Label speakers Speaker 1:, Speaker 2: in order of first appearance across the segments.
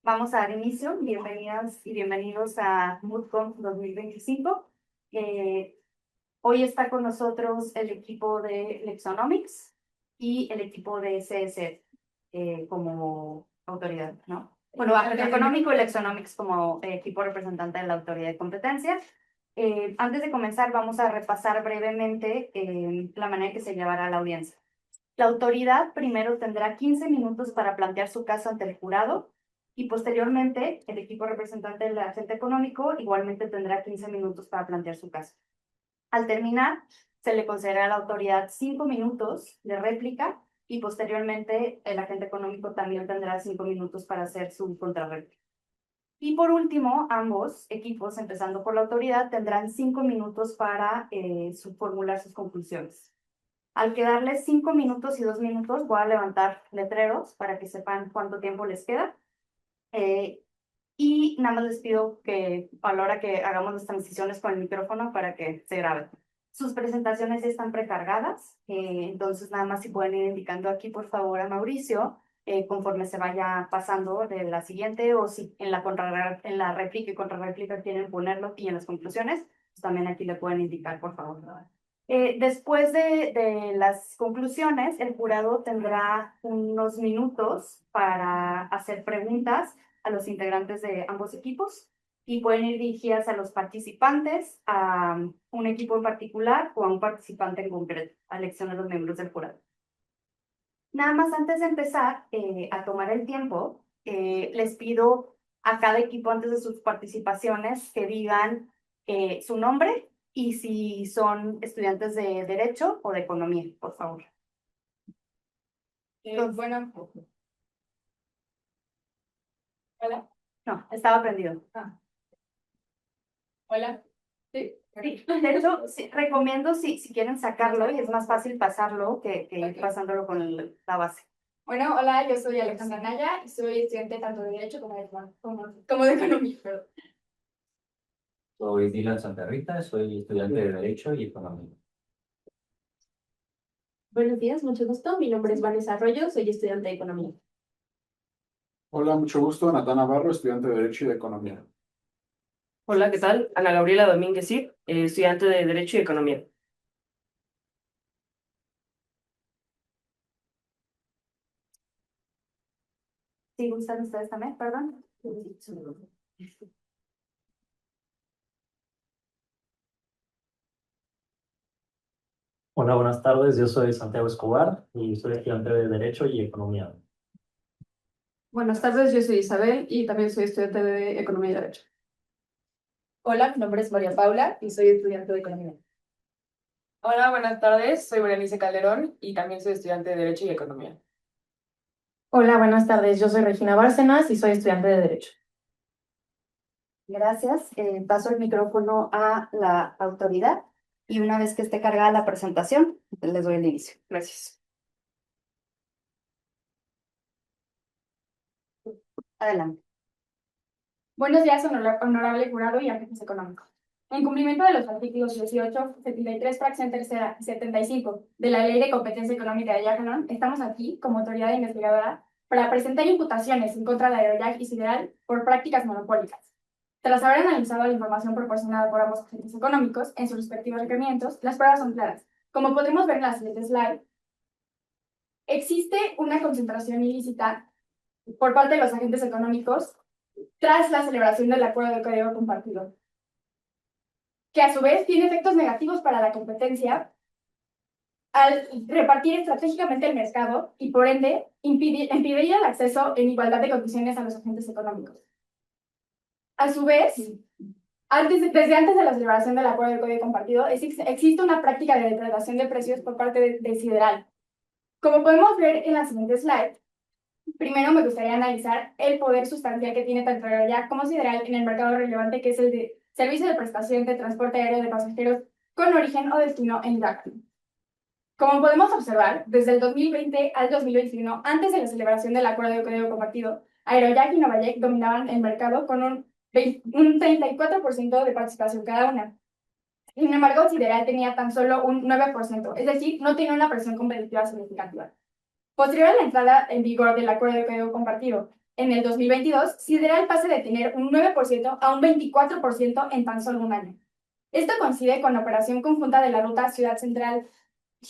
Speaker 1: Vamos a dar inicio. Bienvenidas y bienvenidos a MoodConf 2025. Hoy está con nosotros el equipo de Lexonomics y el equipo de CSE como autoridad, ¿no? Bueno, Agente Económico y Lexonomics como equipo representante de la autoridad de competencia. Antes de comenzar, vamos a repasar brevemente la manera en que se llevará la audiencia. La autoridad primero tendrá 15 minutos para plantear su caso ante el jurado y posteriormente el equipo representante del agente económico igualmente tendrá 15 minutos para plantear su caso. Al terminar, se le concederá a la autoridad 5 minutos de réplica y posteriormente el agente económico también tendrá 5 minutos para hacer su contrarréplica. Y por último, ambos equipos, empezando por la autoridad, tendrán 5 minutos para formular sus conclusiones. Al quedarles 5 minutos y 2 minutos, voy a levantar letreros para que sepan cuánto tiempo les queda. Y nada más les pido que a la hora que hagamos las transiciones con el micrófono para que se grabe. Sus presentaciones ya están precargadas, entonces nada más si pueden ir indicando aquí, por favor, a Mauricio, conforme se vaya pasando de la siguiente, o si en la réplica y contrarréplica quieren ponerlo, y en las conclusiones, pues también aquí le pueden indicar, por favor. Después de las conclusiones, el jurado tendrá unos minutos para hacer preguntas a los integrantes de ambos equipos y pueden ir dirigidas a los participantes, a un equipo en particular o a un participante en concreto, a elección de los miembros del jurado. Nada más antes de empezar a tomar el tiempo, les pido a cada equipo antes de sus participaciones que digan su nombre y si son estudiantes de Derecho o de Economía, por favor.
Speaker 2: Bueno, hola.
Speaker 1: No, estaba prendido.
Speaker 2: Hola.
Speaker 1: Sí, de hecho, sí, recomiendo si quieren sacarlo y es más fácil pasarlo que ir pasándolo con la base.
Speaker 2: Bueno, hola, yo soy Alejandra Naya y soy estudiante tanto de Derecho como de Economía. Perdón.
Speaker 3: Soy Dylan Santarrita, soy estudiante de Derecho y Economía.
Speaker 4: Buenos días, mucho gusto. Mi nombre es Vanessa Arroyo, soy estudiante de Economía.
Speaker 5: Hola, mucho gusto. Natán Navarro, estudiante de Derecho y de Economía.
Speaker 6: Hola, ¿qué tal? Ana Gabriela Domínguez Cid, estudiante de Derecho y Economía.
Speaker 1: ¿Sí gustan ustedes también? Perdón.
Speaker 7: Hola, buenas tardes. Yo soy Santiago Escobar y soy estudiante de Derecho y Economía.
Speaker 8: Buenas tardes, yo soy Isabel y también soy estudiante de Economía y Derecho.
Speaker 9: Hola, mi nombre es María Paula y soy estudiante de Economía.
Speaker 10: Hola, buenas tardes. Soy Berenice Calderón y también soy estudiante de Derecho y Economía.
Speaker 11: Hola, buenas tardes. Yo soy Regina Bárcenas y soy estudiante de Derecho.
Speaker 1: Gracias. Paso el micrófono a la autoridad y una vez que esté cargada la presentación, les doy el inicio.
Speaker 10: Gracias.
Speaker 1: Adelante.
Speaker 2: Buenos días, honorable jurado y agentes económicos. En cumplimiento de los artículos 18, 73, fracción tercera y 75 de la Ley de Competencia Económica de Yaganon, estamos aquí como autoridad investigadora para presentar imputaciones en contra de Aerojack y Sideral por prácticas monopólicas. Tras haber analizado la información proporcionada por ambos agentes económicos en sus respectivos requerimientos, las pruebas son claras. Como podremos ver en la siguiente slide, existe una concentración ilícita por parte de los agentes económicos tras la celebración del acuerdo de código compartido, que a su vez tiene efectos negativos para la competencia al repartir estratégicamente el mercado y por ende impedir el acceso en igualdad de condiciones a los agentes económicos. A su vez, desde antes de la celebración del acuerdo de código compartido, existe una práctica de depredación de precios por parte de Sideral. Como podemos ver en la siguiente slide, primero me gustaría analizar el poder sustancial que tiene tanto Aerojack como Sideral en el mercado relevante que es el de servicio de prestación de transporte aéreo de pasajeros con origen o destino en Irak. Como podemos observar, desde el 2020 al 2021, antes de la celebración del acuerdo de código compartido, Aerojack y Novajek dominaban el mercado con un 34% de participación cada una. Sin embargo, Sideral tenía tan solo un 9%, es decir, no tenía una presión competitiva significativa. Posterior a la entrada en vigor del acuerdo de código compartido en el 2022, Sideral pase de tener un 9% a un 24% en tan solo un año. Esto coincide con la operación conjunta de la ruta Ciudad Central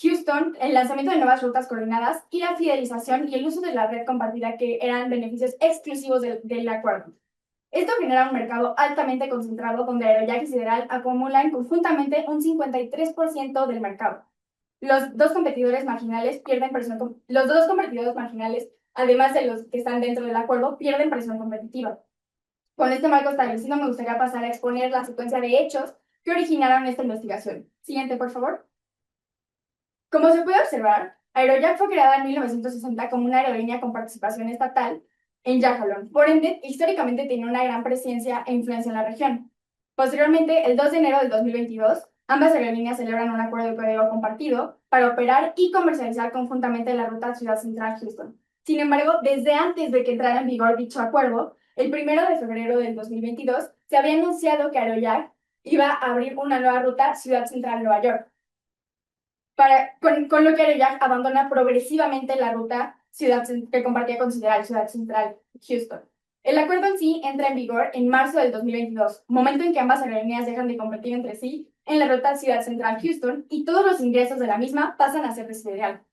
Speaker 2: Houston, el lanzamiento de nuevas rutas coordinadas y la fidelización y el uso de la red compartida que eran beneficios exclusivos del acuerdo. Esto genera un mercado altamente concentrado donde Aerojack y Sideral acumulan conjuntamente un 53% del mercado. Los dos competidores marginales, además de los que están dentro del acuerdo, pierden presión competitiva. Con este marco establecido, me gustaría pasar a exponer la secuencia de hechos que originaron esta investigación. Siguiente, por favor. Como se puede observar, Aerojack fue creada en 1960 como una aerolínea con participación estatal en Yajalón. Por ende, históricamente tenía una gran presencia e influencia en la región. Posteriormente, el 2 de enero del 2022, ambas aerolíneas celebran un acuerdo de código compartido para operar y comercializar conjuntamente la ruta Ciudad Central Houston. Sin embargo, desde antes de que entrara en vigor dicho acuerdo, el 1 de febrero del 2022, se había anunciado que Aerojack iba a abrir una nueva ruta Ciudad Central Nueva York. Con lo que Aerojack abandona progresivamente la ruta que compartía con Ciudad Central Houston. El acuerdo en sí entra en vigor en marzo del 2022, momento en que ambas aerolíneas dejan de competir entre sí en la ruta Ciudad Central Houston y todos los ingresos de la misma pasan a ser de Sideral.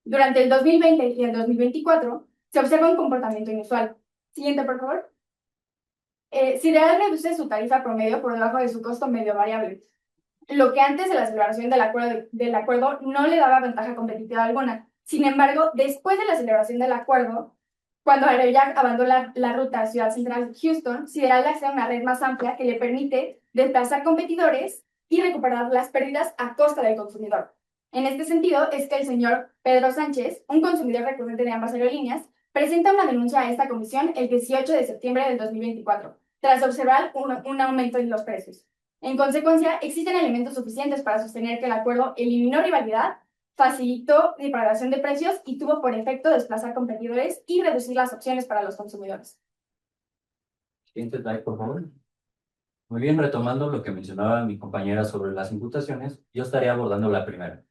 Speaker 2: Durante el 2020 y el 2024 se observa un comportamiento inusual. Siguiente, por favor. Sideral reduce su tarifa promedio por debajo de su costo medio variable, lo que antes de la celebración del acuerdo no le daba ventaja competitiva alguna. Sin embargo, después de la celebración del acuerdo, cuando Aerojack abandona la ruta Ciudad Central Houston, Sideral accede a una red más amplia que le permite desplazar competidores y recuperar las pérdidas a costa del consumidor. En este sentido, es que el señor Pedro Sánchez, un consumidor recurrente de ambas aerolíneas, presenta una denuncia a esta comisión el 18 de septiembre del 2024, tras observar un aumento en los precios. En consecuencia, existen elementos suficientes para sostener que el acuerdo eliminó rivalidad, facilitó degradación de precios y tuvo por efecto desplazar competidores y reducir las opciones para los consumidores.
Speaker 3: Siguiente slide, por favor. Muy bien, retomando lo que mencionaba mi compañera sobre las imputaciones, yo estaría abordando la primera,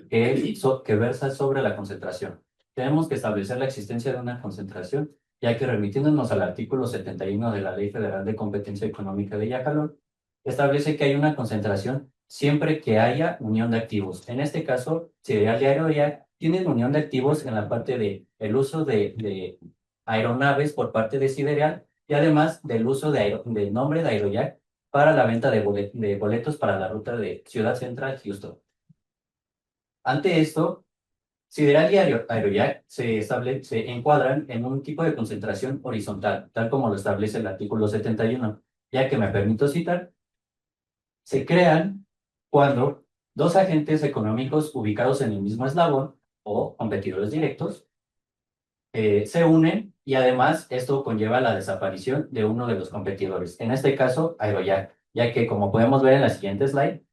Speaker 3: que versa sobre la concentración. Tenemos que establecer la existencia de una concentración, ya que remitiéndonos al artículo 71 de la Ley Federal de Competencia Económica de Yajalón, establece que hay una concentración siempre que haya unión de activos. En este caso, Sideral y Aerojack tienen unión de activos en la parte de el uso de aeronaves por parte de Sideral y además del uso del nombre de Aerojack para la venta de boletos para la ruta de Ciudad Central Houston. Ante esto, Sideral y Aerojack se encuadran en un tipo de concentración horizontal, tal como lo establece el artículo 71, ya que me permito citar, se crean cuando dos agentes económicos ubicados en el mismo eslabón o competidores directos se unen y además esto conlleva la desaparición de uno de los competidores, en este caso Aerojack, ya que como podemos ver en la siguiente slide,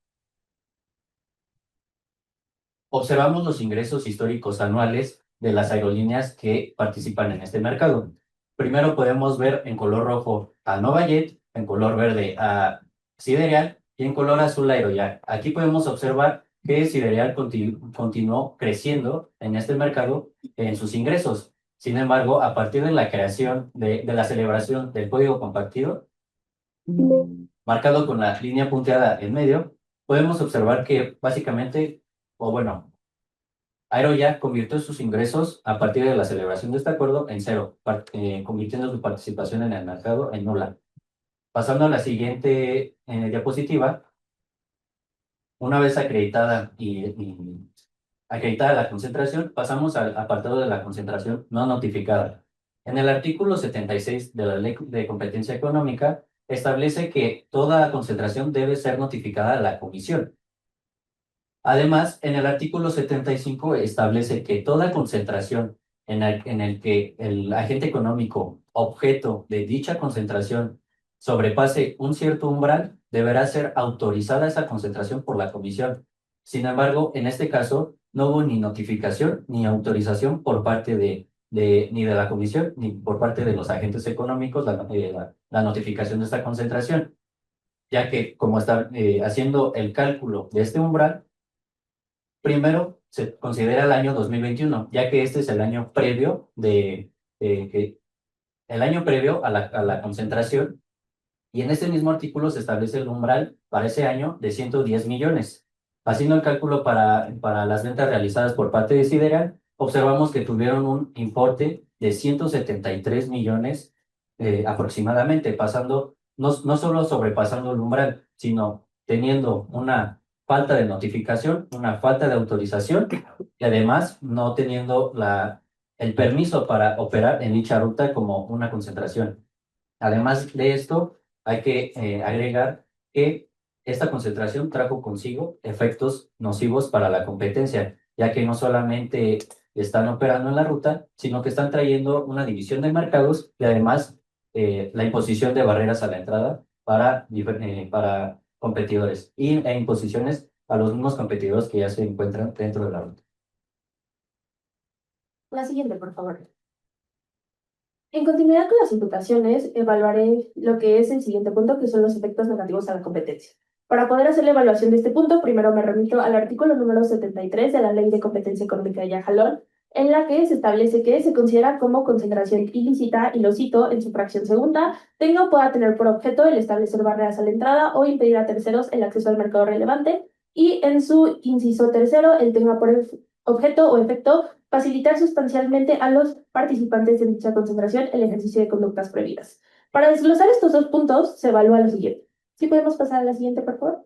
Speaker 3: observamos los ingresos históricos anuales de las aerolíneas que participan en este mercado. Primero podemos ver en color rojo a Novajet, en color verde a Sideral y en color azul a Aerojack. Aquí podemos observar que Sideral continuó creciendo en este mercado en sus ingresos. Sin embargo, a partir de la creación de la celebración del código compartido, marcado con la línea punteada en medio, podemos observar que básicamente, o bueno, Aerojack convirtió sus ingresos a partir de la celebración de este acuerdo en cero, convirtiendo su participación en el mercado en nula. Pasando a la siguiente diapositiva, una vez acreditada acreditada la concentración, pasamos al apartado de la concentración no notificada. En el artículo 76 de la Ley de Competencia Económica establece que toda concentración debe ser notificada a la comisión. Además, en el artículo 75 establece que toda concentración en el que el agente económico objeto de dicha concentración sobrepase un cierto umbral, deberá ser autorizada esa concentración por la comisión. Sin embargo, en este caso, no hubo ni notificación ni autorización por parte ni de la comisión ni por parte de los agentes económicos la notificación de esta concentración, ya que como está haciendo el cálculo de este umbral, primero se considera el año 2021, ya que este es el año previo de que el año previo a la concentración, y en ese mismo artículo se establece el umbral para ese año de 110 millones. Haciendo el cálculo para las ventas realizadas por parte de Sideral, observamos que tuvieron un importe de 173 millones aproximadamente, pasando, no solo sobrepasando el umbral, sino teniendo una falta de notificación, una falta de autorización y además no teniendo el permiso para operar en dicha ruta como una concentración. Además de esto, hay que agregar que esta concentración trajo consigo efectos nocivos para la competencia, ya que no solamente están operando en la ruta, sino que están trayendo una división de mercados y además la imposición de barreras a la entrada para competidores e imposiciones a los mismos competidores que ya se encuentran dentro de la ruta.
Speaker 4: La siguiente, por favor. En continuidad con las imputaciones, evaluaré lo que es el siguiente punto, que son los efectos negativos a la competencia. Para poder hacer la evaluación de este punto, primero me remito al artículo número 73 de la Ley de Competencia Económica de Yajalón, en la que se establece que se considera como concentración ilícita, y lo cito en su fracción segunda, tenga o pueda tener por objeto el establecer barreras a la entrada o impedir a terceros el acceso al mercado relevante, y en su inciso tercero, el tenga por objeto o efecto facilitar sustancialmente a los participantes en dicha concentración el ejercicio de conductas prohibidas. Para desglosar estos dos puntos, se evalúa lo siguiente. ¿Sí podemos pasar a la siguiente, por favor?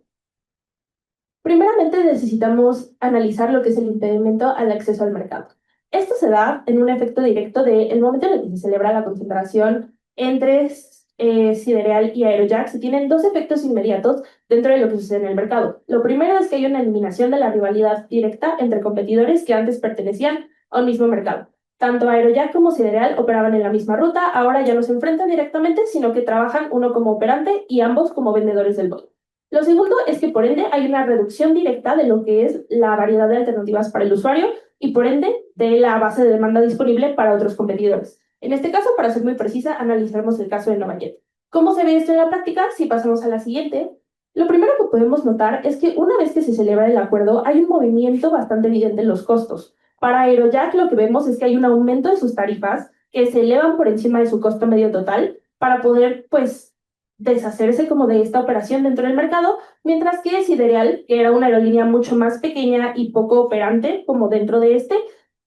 Speaker 4: Primeramente, necesitamos analizar lo que es el impedimento al acceso al mercado. Esto se da en un efecto directo del momento en el que se celebra la concentración entre Sideral y Aerojack. Se tienen dos efectos inmediatos dentro de lo que sucede en el mercado. Lo primero es que hay una eliminación de la rivalidad directa entre competidores que antes pertenecían a un mismo mercado. Tanto Aerojack como Sideral operaban en la misma ruta, ahora ya no se enfrentan directamente, sino que trabajan uno como operante y ambos como vendedores del bono. Lo segundo es que por ende hay una reducción directa de lo que es la variedad de alternativas para el usuario y por ende de la base de demanda disponible para otros competidores. En este caso, para ser muy precisa, analizaremos el caso de Novajet. ¿Cómo se ve esto en la práctica? Si pasamos a la siguiente, lo primero que podemos notar es que una vez que se celebra el acuerdo, hay un movimiento bastante evidente en los costos. Para Aerojack lo que vemos es que hay un aumento de sus tarifas que se elevan por encima de su costo medio total para poder, pues, deshacerse como de esta operación dentro del mercado, mientras que Sideral, que era una aerolínea mucho más pequeña y poco operante como dentro de este,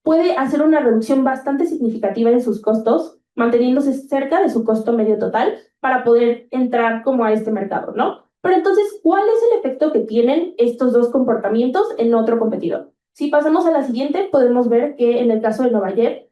Speaker 4: puede hacer una reducción bastante significativa en sus costos, manteniéndose cerca de su costo medio total para poder entrar como a este mercado, ¿no? Pero entonces, ¿cuál es el efecto que tienen estos dos comportamientos en otro competidor? Si pasamos a la siguiente, podemos ver que en el caso de Novajet,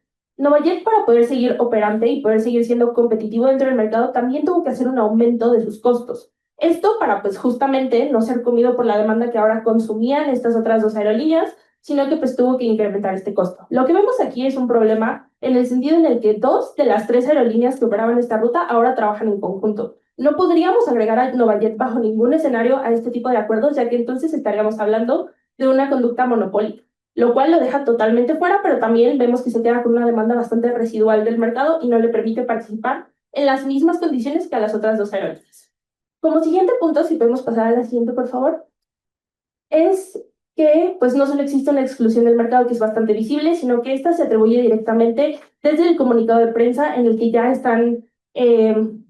Speaker 4: para poder seguir operante y poder seguir siendo competitivo dentro del mercado, también tuvo que hacer un aumento de sus costos. Esto para, pues, justamente no ser comido por la demanda que ahora consumían estas otras dos aerolíneas, sino que pues tuvo que incrementar este costo. Lo que vemos aquí es un problema en el sentido en el que dos de las tres aerolíneas que operaban esta ruta ahora trabajan en conjunto. No podríamos agregar a Novajet bajo ningún escenario a este tipo de acuerdos, ya que entonces estaríamos hablando de una conducta monopólica, lo cual lo deja totalmente fuera, pero también vemos que se queda con una demanda bastante residual del mercado y no le permite participar en las mismas condiciones que a las otras dos aerolíneas. Como siguiente punto, si podemos pasar a la siguiente, por favor, es que pues no solo existe una exclusión del mercado que es bastante visible, sino que esta se atribuye directamente desde el comunicado de prensa en el que ya están, en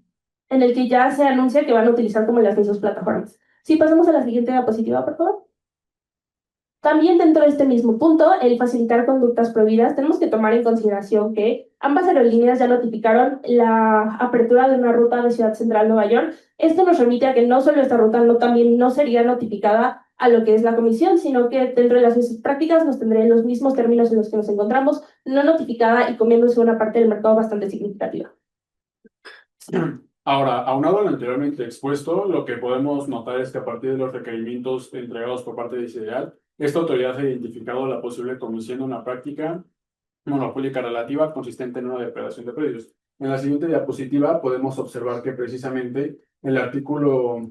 Speaker 4: el que ya se anuncia que van a utilizar como las mismas plataformas. Si pasamos a la siguiente diapositiva, por favor. También dentro de este mismo punto, el facilitar conductas prohibidas, tenemos que tomar en consideración que ambas aerolíneas ya notificaron la apertura de una ruta de Ciudad Central Nueva York. Esto nos remite a que no solo esta ruta también no sería notificada a lo que es la comisión, sino que dentro de las mismas prácticas nos tendría en los mismos términos en los que nos encontramos, no notificada y comiéndose una parte del mercado bastante significativa.
Speaker 5: Ahora, aunado a lo anteriormente expuesto, lo que podemos notar es que a partir de los requerimientos entregados por parte de Sideral, esta autoridad ha identificado la posible comisión de una práctica monopólica relativa consistente en una depredación de precios. En la siguiente diapositiva podemos observar que precisamente el artículo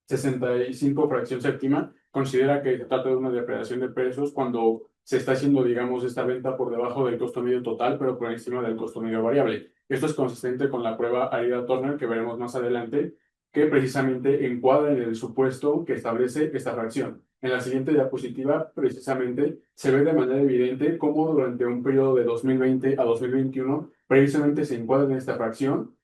Speaker 5: 65, fracción séptima, considera que se trata de una depredación de precios cuando se está haciendo, digamos, esta venta por debajo del costo medio total, pero por encima del costo medio variable. Esto es consistente con la prueba Arida-Turner que veremos más adelante, que precisamente encuadra en el supuesto que establece esta fracción. En la siguiente diapositiva, precisamente, se ve de manera evidente cómo durante un periodo de 2020 a 2021, precisamente se encuadra en esta fracción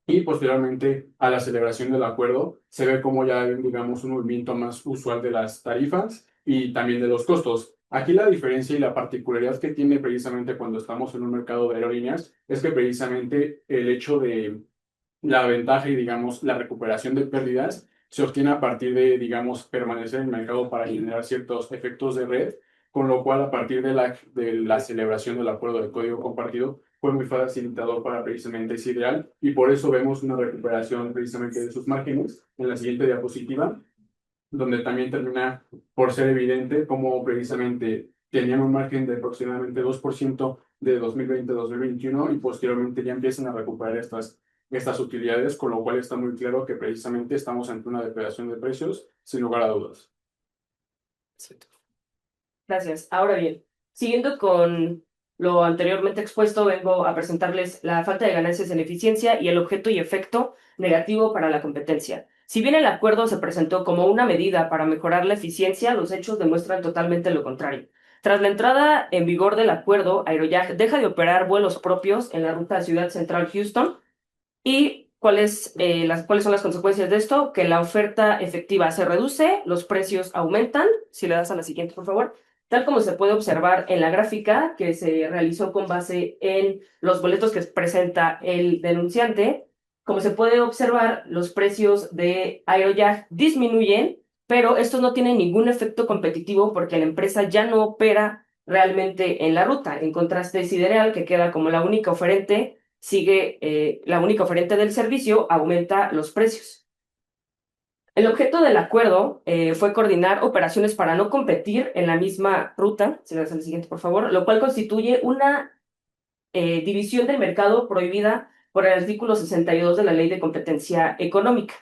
Speaker 5: y posteriormente a la celebración del acuerdo, se ve como ya hay, digamos, un movimiento más usual de las tarifas y también de los costos. Aquí la diferencia y la particularidad que tiene precisamente cuando estamos en un mercado de aerolíneas es que precisamente el hecho de la ventaja y, digamos, la recuperación de pérdidas se obtiene a partir de, digamos, permanecer en el mercado para generar ciertos efectos de red, con lo cual a partir de la celebración del acuerdo de código compartido fue muy facilitador para precisamente ese ideal y por eso vemos una recuperación precisamente de sus márgenes en la siguiente diapositiva, donde también termina por ser evidente cómo precisamente tenían un margen de aproximadamente 2% de 2020 a 2021 y posteriormente ya empiezan a recuperar estas utilidades, con lo cual está muy claro que precisamente estamos ante una depredación de precios, sin lugar a dudas.
Speaker 6: Gracias. Ahora bien, siguiendo con lo anteriormente expuesto, vengo a presentarles la falta de ganancias en eficiencia y el objeto y efecto negativo para la competencia. Si bien el acuerdo se presentó como una medida para mejorar la eficiencia, los hechos demuestran totalmente lo contrario. Tras la entrada en vigor del acuerdo, Aeroyak deja de operar vuelos propios en la ruta Ciudad Central Houston. ¿Y cuáles son las consecuencias de esto? Que la oferta efectiva se reduce, los precios aumentan. Si le das a la siguiente, por favor. Tal como se puede observar en la gráfica que se realizó con base en los boletos que presenta el denunciante, como se puede observar, los precios de Aeroyak disminuyen, pero estos no tienen ningún efecto competitivo porque la empresa ya no opera realmente en la ruta. En contraste, Sidereal, que queda como la única oferente, la única oferente del servicio, aumenta los precios. El objeto del acuerdo fue coordinar operaciones para no competir en la misma ruta, si le das al siguiente, por favor, lo cual constituye una división del mercado prohibida por el artículo 62 de la Ley de Competencia Económica.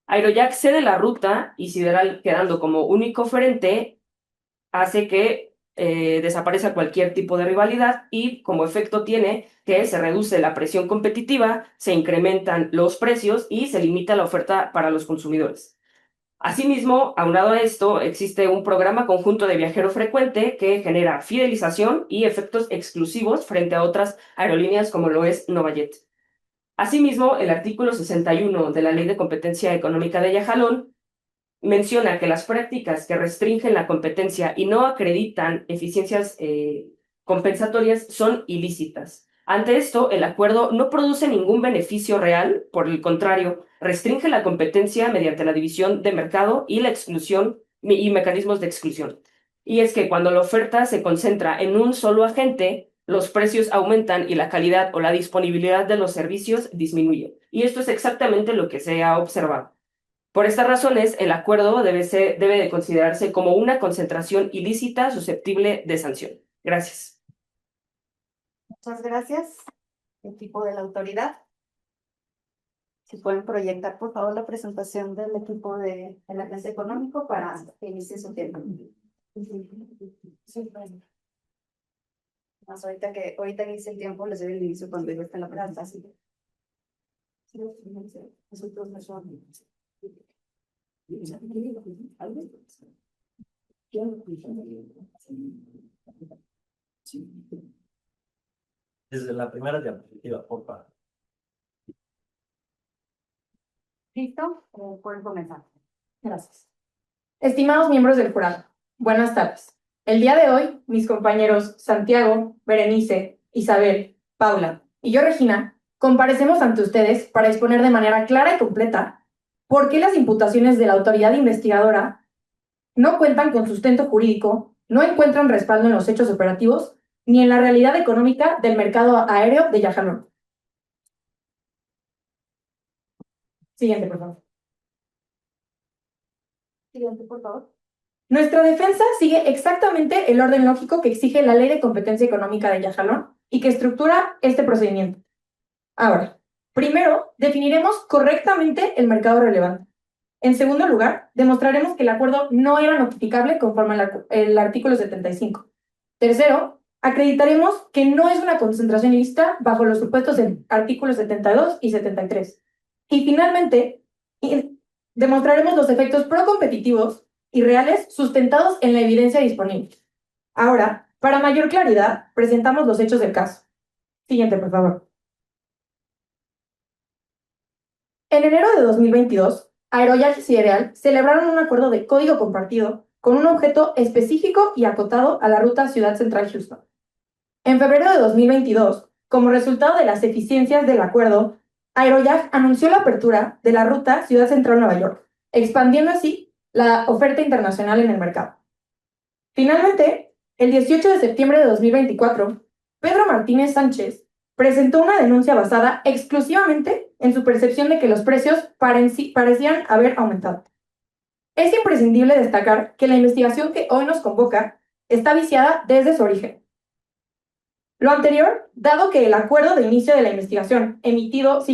Speaker 6: Aeroyak cede la ruta y Sideral, quedando como único oferente, hace que desaparezca cualquier tipo de rivalidad y como efecto tiene que se reduce la presión competitiva, se incrementan los precios y se limita la oferta para los consumidores. Asimismo, aunado a esto, existe un programa conjunto de viajero frecuente que genera fidelización y efectos exclusivos frente a otras aerolíneas como lo es Novajet. Asimismo, el artículo 61 de la Ley de Competencia Económica de Yajalón menciona que las prácticas que restringen la competencia y no acreditan eficiencias compensatorias son ilícitas. Ante esto, el acuerdo no produce ningún beneficio real, por el contrario, restringe la competencia mediante la división de mercado y la exclusión y mecanismos de exclusión. Y es que cuando la oferta se concentra en un solo agente, los precios aumentan y la calidad o la disponibilidad de los servicios disminuye. Y esto es exactamente lo que se ha observado. Por estas razones, el acuerdo debe de considerarse como una concentración ilícita susceptible de sanción. Gracias.
Speaker 1: Muchas gracias, equipo de la autoridad. Si pueden proyectar, por favor, la presentación del equipo del agente económico para que inicie su tiempo. Más ahorita inicie el tiempo, les doy el inicio cuando yo esté en la presentación.
Speaker 7: Desde la primera diapositiva, por favor.
Speaker 1: ¿Listo? Pueden comenzar.
Speaker 11: Gracias. Estimados miembros del jurado, buenas tardes. El día de hoy, mis compañeros Santiago, Berenice, Isabel, Paula y yo, Regina, comparecemos ante ustedes para exponer de manera clara y completa por qué las imputaciones de la autoridad investigadora no cuentan con sustento jurídico, no encuentran respaldo en los hechos operativos ni en la realidad económica del mercado aéreo de Yajalón. Siguiente, por favor.
Speaker 1: Siguiente, por favor.
Speaker 11: Nuestra defensa sigue exactamente el orden lógico que exige la Ley de Competencia Económica de Yajalón y que estructura este procedimiento. Ahora, primero, definiremos correctamente el mercado relevante. En segundo lugar, demostraremos que el acuerdo no era notificable conforme al artículo 75. Tercero, acreditaremos que no es una concentración ilícita bajo los supuestos del artículo 72 y 73. Y finalmente, y demostraremos los efectos procompetitivos y reales sustentados en la evidencia disponible. Ahora, para mayor claridad, presentamos los hechos del caso. Siguiente, por favor. En enero de 2022, Aeroyak y Sidereal celebraron un acuerdo de código compartido con un objeto específico y acotado a la ruta Ciudad Central Houston. En febrero de 2022, como resultado de las eficiencias del acuerdo, Aeroyak anunció la apertura de la ruta Ciudad Central Nueva York, expandiendo así la oferta internacional en el mercado. Finalmente, el 18 de septiembre de 2024, Pedro Martínez Sánchez presentó una denuncia basada exclusivamente en su percepción de que los precios parecían haber aumentado. Es imprescindible destacar que la investigación que hoy nos convoca está viciada desde su origen. Lo anterior, dado que el acuerdo de inicio de la investigación emitido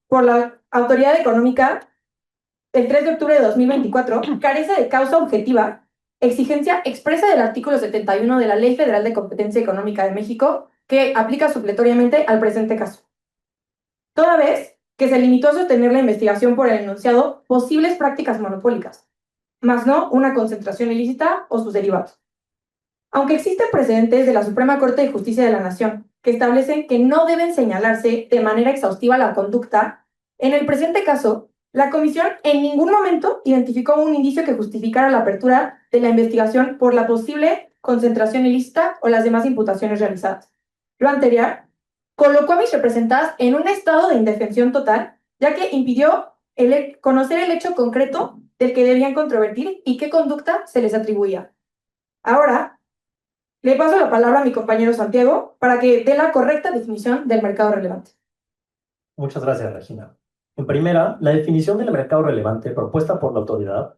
Speaker 11: por la Autoridad Económica el 3 de octubre de 2024, carece de causa objetiva, exigencia expresa del artículo 71 de la Ley Federal de Competencia Económica de México, que aplica supletoriamente al presente caso. Toda vez que se limitó a sostener la investigación por el enunciado posibles prácticas monopólicas, más no una concentración ilícita o sus derivados. Aunque existen precedentes de la Suprema Corte de Justicia de la Nación que establecen que no deben señalarse de manera exhaustiva la conducta, en el presente caso, la Comisión en ningún momento identificó un indicio que justificara la apertura de la investigación por la posible concentración ilícita o las demás imputaciones realizadas. Lo anterior colocó a mis representadas en un estado de indefensión total, ya que impidió conocer el hecho concreto del que debían controvertir y qué conducta se les atribuía. Ahora, le paso la palabra a mi compañero Santiago para que dé la correcta definición del mercado relevante.
Speaker 7: Muchas gracias, Regina. En primera, la definición del mercado relevante propuesta por la autoridad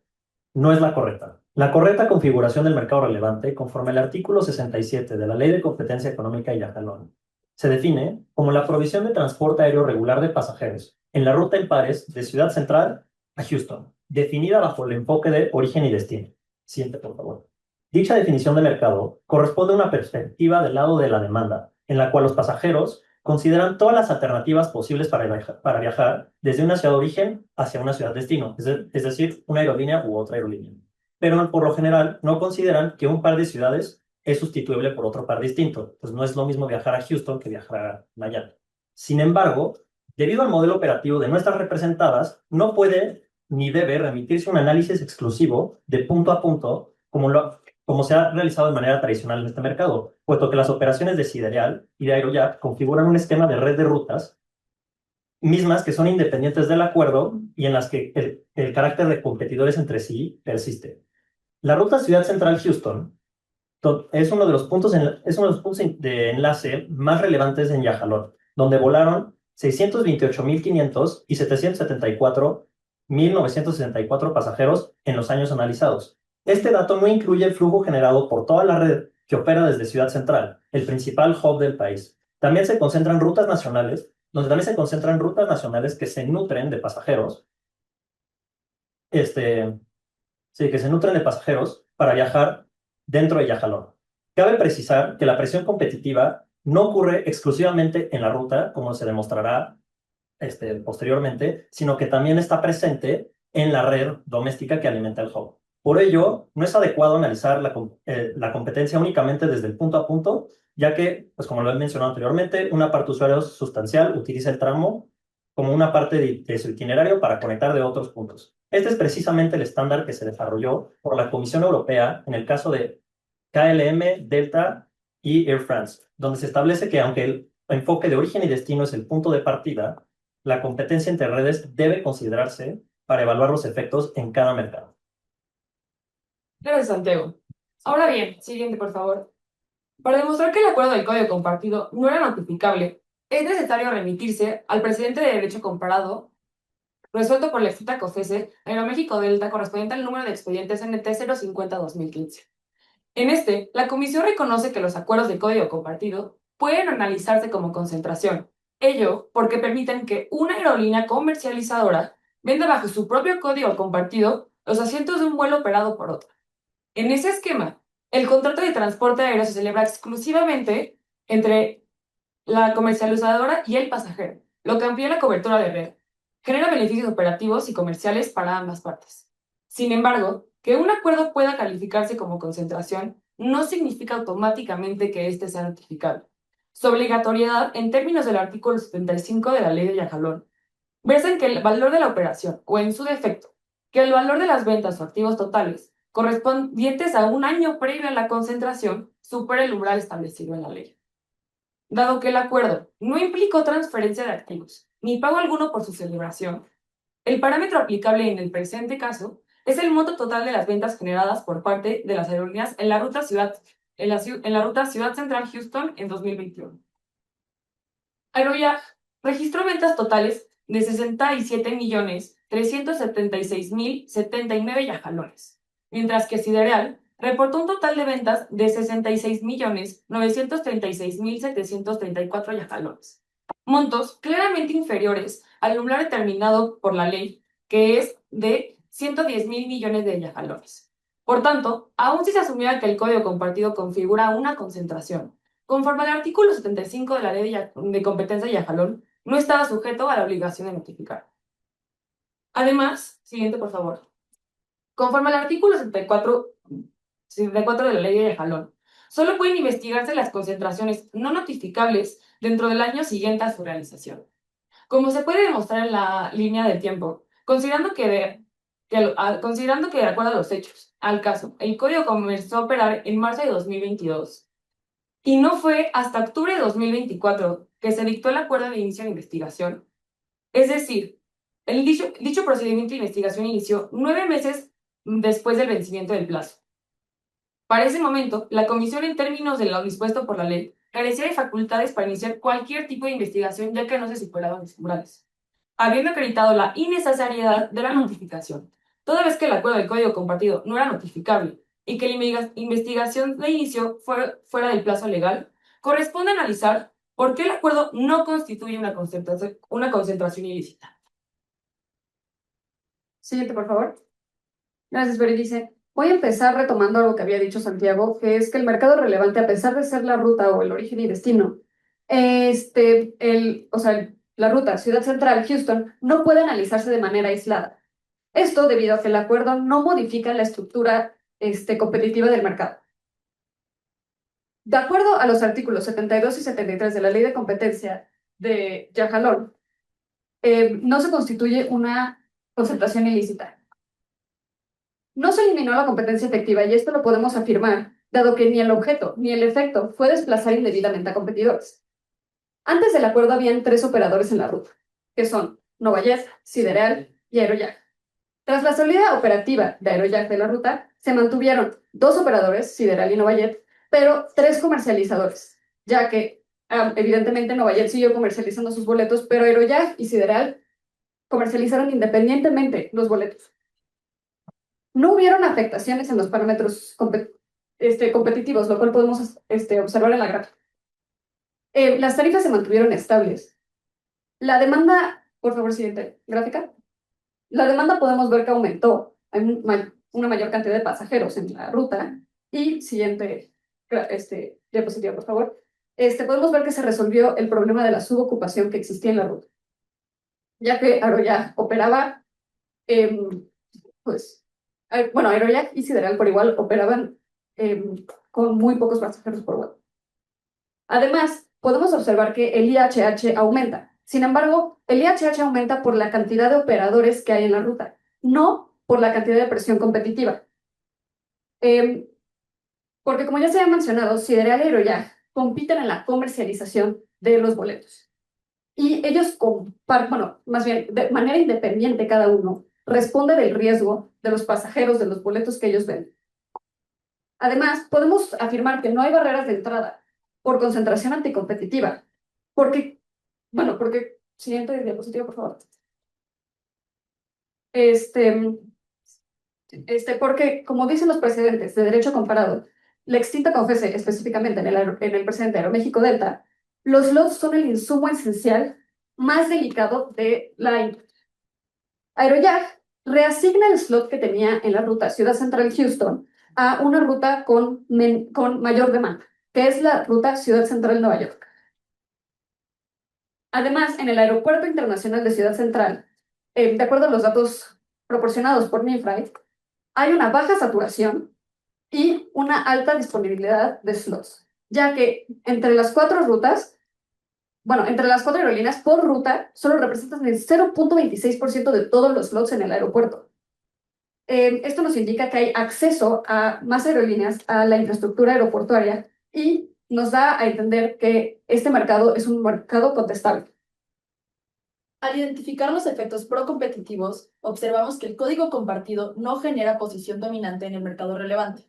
Speaker 7: no es la correcta. La correcta configuración del mercado relevante, conforme al artículo 67 de la Ley de Competencia Económica y Jalón, se define como la provisión de transporte aéreo regular de pasajeros en la ruta en pares de Ciudad Central a Houston, definida bajo el enfoque de origen y destino. Siguiente, por favor. Dicha definición de mercado corresponde a una perspectiva del lado de la demanda, en la cual los pasajeros consideran todas las alternativas posibles para viajar desde una ciudad de origen hacia una ciudad destino, es decir, una aerolínea u otra aerolínea. Pero por lo general no consideran que un par de ciudades es sustituible por otro par distinto, pues no es lo mismo viajar a Houston que viajar a Miami. Sin embargo, debido al modelo operativo de nuestras representadas, no puede ni debe remitirse un análisis exclusivo de punto a punto como se ha realizado de manera tradicional en este mercado, puesto que las operaciones de Sidereal y de Aeroyak configuran un esquema de red de rutas mismas que son independientes del acuerdo y en las que el carácter de competidores entre sí persiste. La ruta Ciudad Central Houston es uno de los puntos de enlace más relevantes en Yajalón, donde volaron 628.500 y 774.964 pasajeros en los años analizados. Este dato no incluye el flujo generado por toda la red que opera desde Ciudad Central, el principal hub del país. También se concentran rutas nacionales, que se nutren de pasajeros. Que se nutren de pasajeros para viajar dentro de Yajalón. Cabe precisar que la presión competitiva no ocurre exclusivamente en la ruta, como se demostrará posteriormente, sino que también está presente en la red doméstica que alimenta el hub. Por ello, no es adecuado analizar la competencia únicamente desde el punto a punto, ya que, pues como lo he mencionado anteriormente, una parte usuario sustancial utiliza el tramo como una parte de su itinerario para conectar de otros puntos. Este es precisamente el estándar que se desarrolló por la Comisión Europea en el caso de KLM, Delta y Air France, donde se establece que aunque el enfoque de origen y destino es el punto de partida, la competencia entre redes debe considerarse para evaluar los efectos en cada mercado.
Speaker 10: Gracias, Santiago. Ahora bien, siguiente, por favor. Para demostrar que el acuerdo del código compartido no era notificable, es necesario remitirse al precedente de derecho comparado resuelto por la extinta COFECE Aeroméxico Delta correspondiente al número de expedientes NT 050-2015. En este, la Comisión reconoce que los acuerdos de código compartido pueden analizarse como concentración, ello porque permiten que una aerolínea comercializadora venda bajo su propio código compartido los asientos de un vuelo operado por otra. En ese esquema, el contrato de transporte aéreo se celebra exclusivamente entre la comercializadora y el pasajero, lo que amplía la cobertura de red. genera beneficios operativos y comerciales para ambas partes. Sin embargo, que un acuerdo pueda calificarse como concentración no significa automáticamente que éste sea notificable. Su obligatoriedad, en términos del artículo 75 de la Ley de Yajalón, versa en que el valor de la operación, o en su defecto, que el valor de las ventas o activos totales correspondientes a un año previo a la concentración supera el umbral establecido en la ley. Dado que el acuerdo no implicó transferencia de activos, ni pago alguno por su celebración, el parámetro aplicable en el presente caso es el monto total de las ventas generadas por parte de las aerolíneas en la ruta Ciudad Central Houston en 2021. Aeroyak registró ventas totales de 67.376.079 yajalones, mientras que Sidereal reportó un total de ventas de 66.936.734 yajalones, montos claramente inferiores al umbral determinado por la ley, que es de 110.000 millones de yajalones. Por tanto, aun si se asumiera que el código compartido configura una concentración, conforme al artículo 75 de la Ley de Competencia de Yajalón, no estaba sujeto a la obligación de notificar. Además, siguiente por favor. Conforme al artículo 74 de la Ley de Yajalón, solo pueden investigarse las concentraciones no notificables dentro del año siguiente a su realización. Como se puede demostrar en la línea de tiempo, considerando que de acuerdo a los hechos, al caso, el código comenzó a operar en marzo de 2022, y no fue hasta octubre de 2024 que se dictó el acuerdo de inicio de investigación. Es decir, dicho procedimiento de investigación inició 9 meses después del vencimiento del plazo. Para ese momento, la comisión, en términos de lo dispuesto por la ley, carecía de facultades para iniciar cualquier tipo de investigación, ya que no se superaban los umbrales, habiendo acreditado la innecesariedad de la notificación, toda vez que el acuerdo del código compartido no era notificable y que la investigación de inicio fuera del plazo legal, corresponde analizar por qué el acuerdo no constituye una concentración ilícita.
Speaker 8: Siguiente, por favor. Gracias, Berenice. Voy a empezar retomando algo que había dicho Santiago, que es que el mercado relevante, a pesar de ser la ruta o el origen y destino, la ruta Ciudad Central Houston no puede analizarse de manera aislada. Esto debido a que el acuerdo no modifica la estructura competitiva del mercado. De acuerdo a los artículos 72 y 73 de la Ley de Competencia de Yajalón, no se constituye una concentración ilícita. No se eliminó la competencia efectiva, y esto lo podemos afirmar, dado que ni el objeto ni el efecto fue desplazar indebidamente a competidores. Antes del acuerdo habían 3 operadores en la ruta, que son Novajet, Sidereal y Aeroyak. Tras la salida operativa de Aeroyak de la ruta, se mantuvieron 2 operadores, Sidereal y Novajet, pero 3 comercializadores, ya que evidentemente Novajet siguió comercializando sus boletos, pero Aeroyak y Sidereal comercializaron independientemente los boletos. No hubieron afectaciones en los parámetros competitivos, lo cual podemos observar en la gráfica. Las tarifas se mantuvieron estables. La demanda, por favor, siguiente gráfica. La demanda podemos ver que aumentó. Hay una mayor cantidad de pasajeros en la ruta. Y siguiente diapositiva, por favor. Podemos ver que se resolvió el problema de la subocupación que existía en la ruta, ya que Aeroyak operaba, Aeroyak y Sidereal por igual operaban con muy pocos pasajeros por vuelo. Además, podemos observar que el IHH aumenta. Sin embargo, el IHH aumenta por la cantidad de operadores que hay en la ruta, no por la cantidad de presión competitiva. Porque, como ya se ha mencionado, Sidereal y Aeroyak compiten en la comercialización de los boletos. Y ellos más bien, de manera independiente cada uno, responde del riesgo de los pasajeros de los boletos que ellos venden. Además, podemos afirmar que no hay barreras de entrada por concentración anticompetitiva, porque, siguiente diapositiva, por favor. Porque, como dicen los precedentes de derecho comparado, la extinta CONFESE, específicamente en el precedente Aeroméxico Delta, los slots son el insumo esencial más delicado de la industria. Aeroyak reasigna el slot que tenía en la ruta Ciudad Central Houston a una ruta con mayor demanda, que es la ruta Ciudad Central Nueva York. Además, en el Aeropuerto Internacional de Ciudad Central, de acuerdo a los datos proporcionados por Ninfry, hay una baja saturación y una alta disponibilidad de slots, ya que entre las cuatro aerolíneas por ruta, solo representan el 0.26% de todos los slots en el aeropuerto. Esto nos indica que hay acceso a más aerolíneas a la infraestructura aeroportuaria y nos da a entender que este mercado es un mercado contestable.
Speaker 9: Al identificar los efectos procompetitivos, observamos que el código compartido no genera posición dominante en el mercado relevante.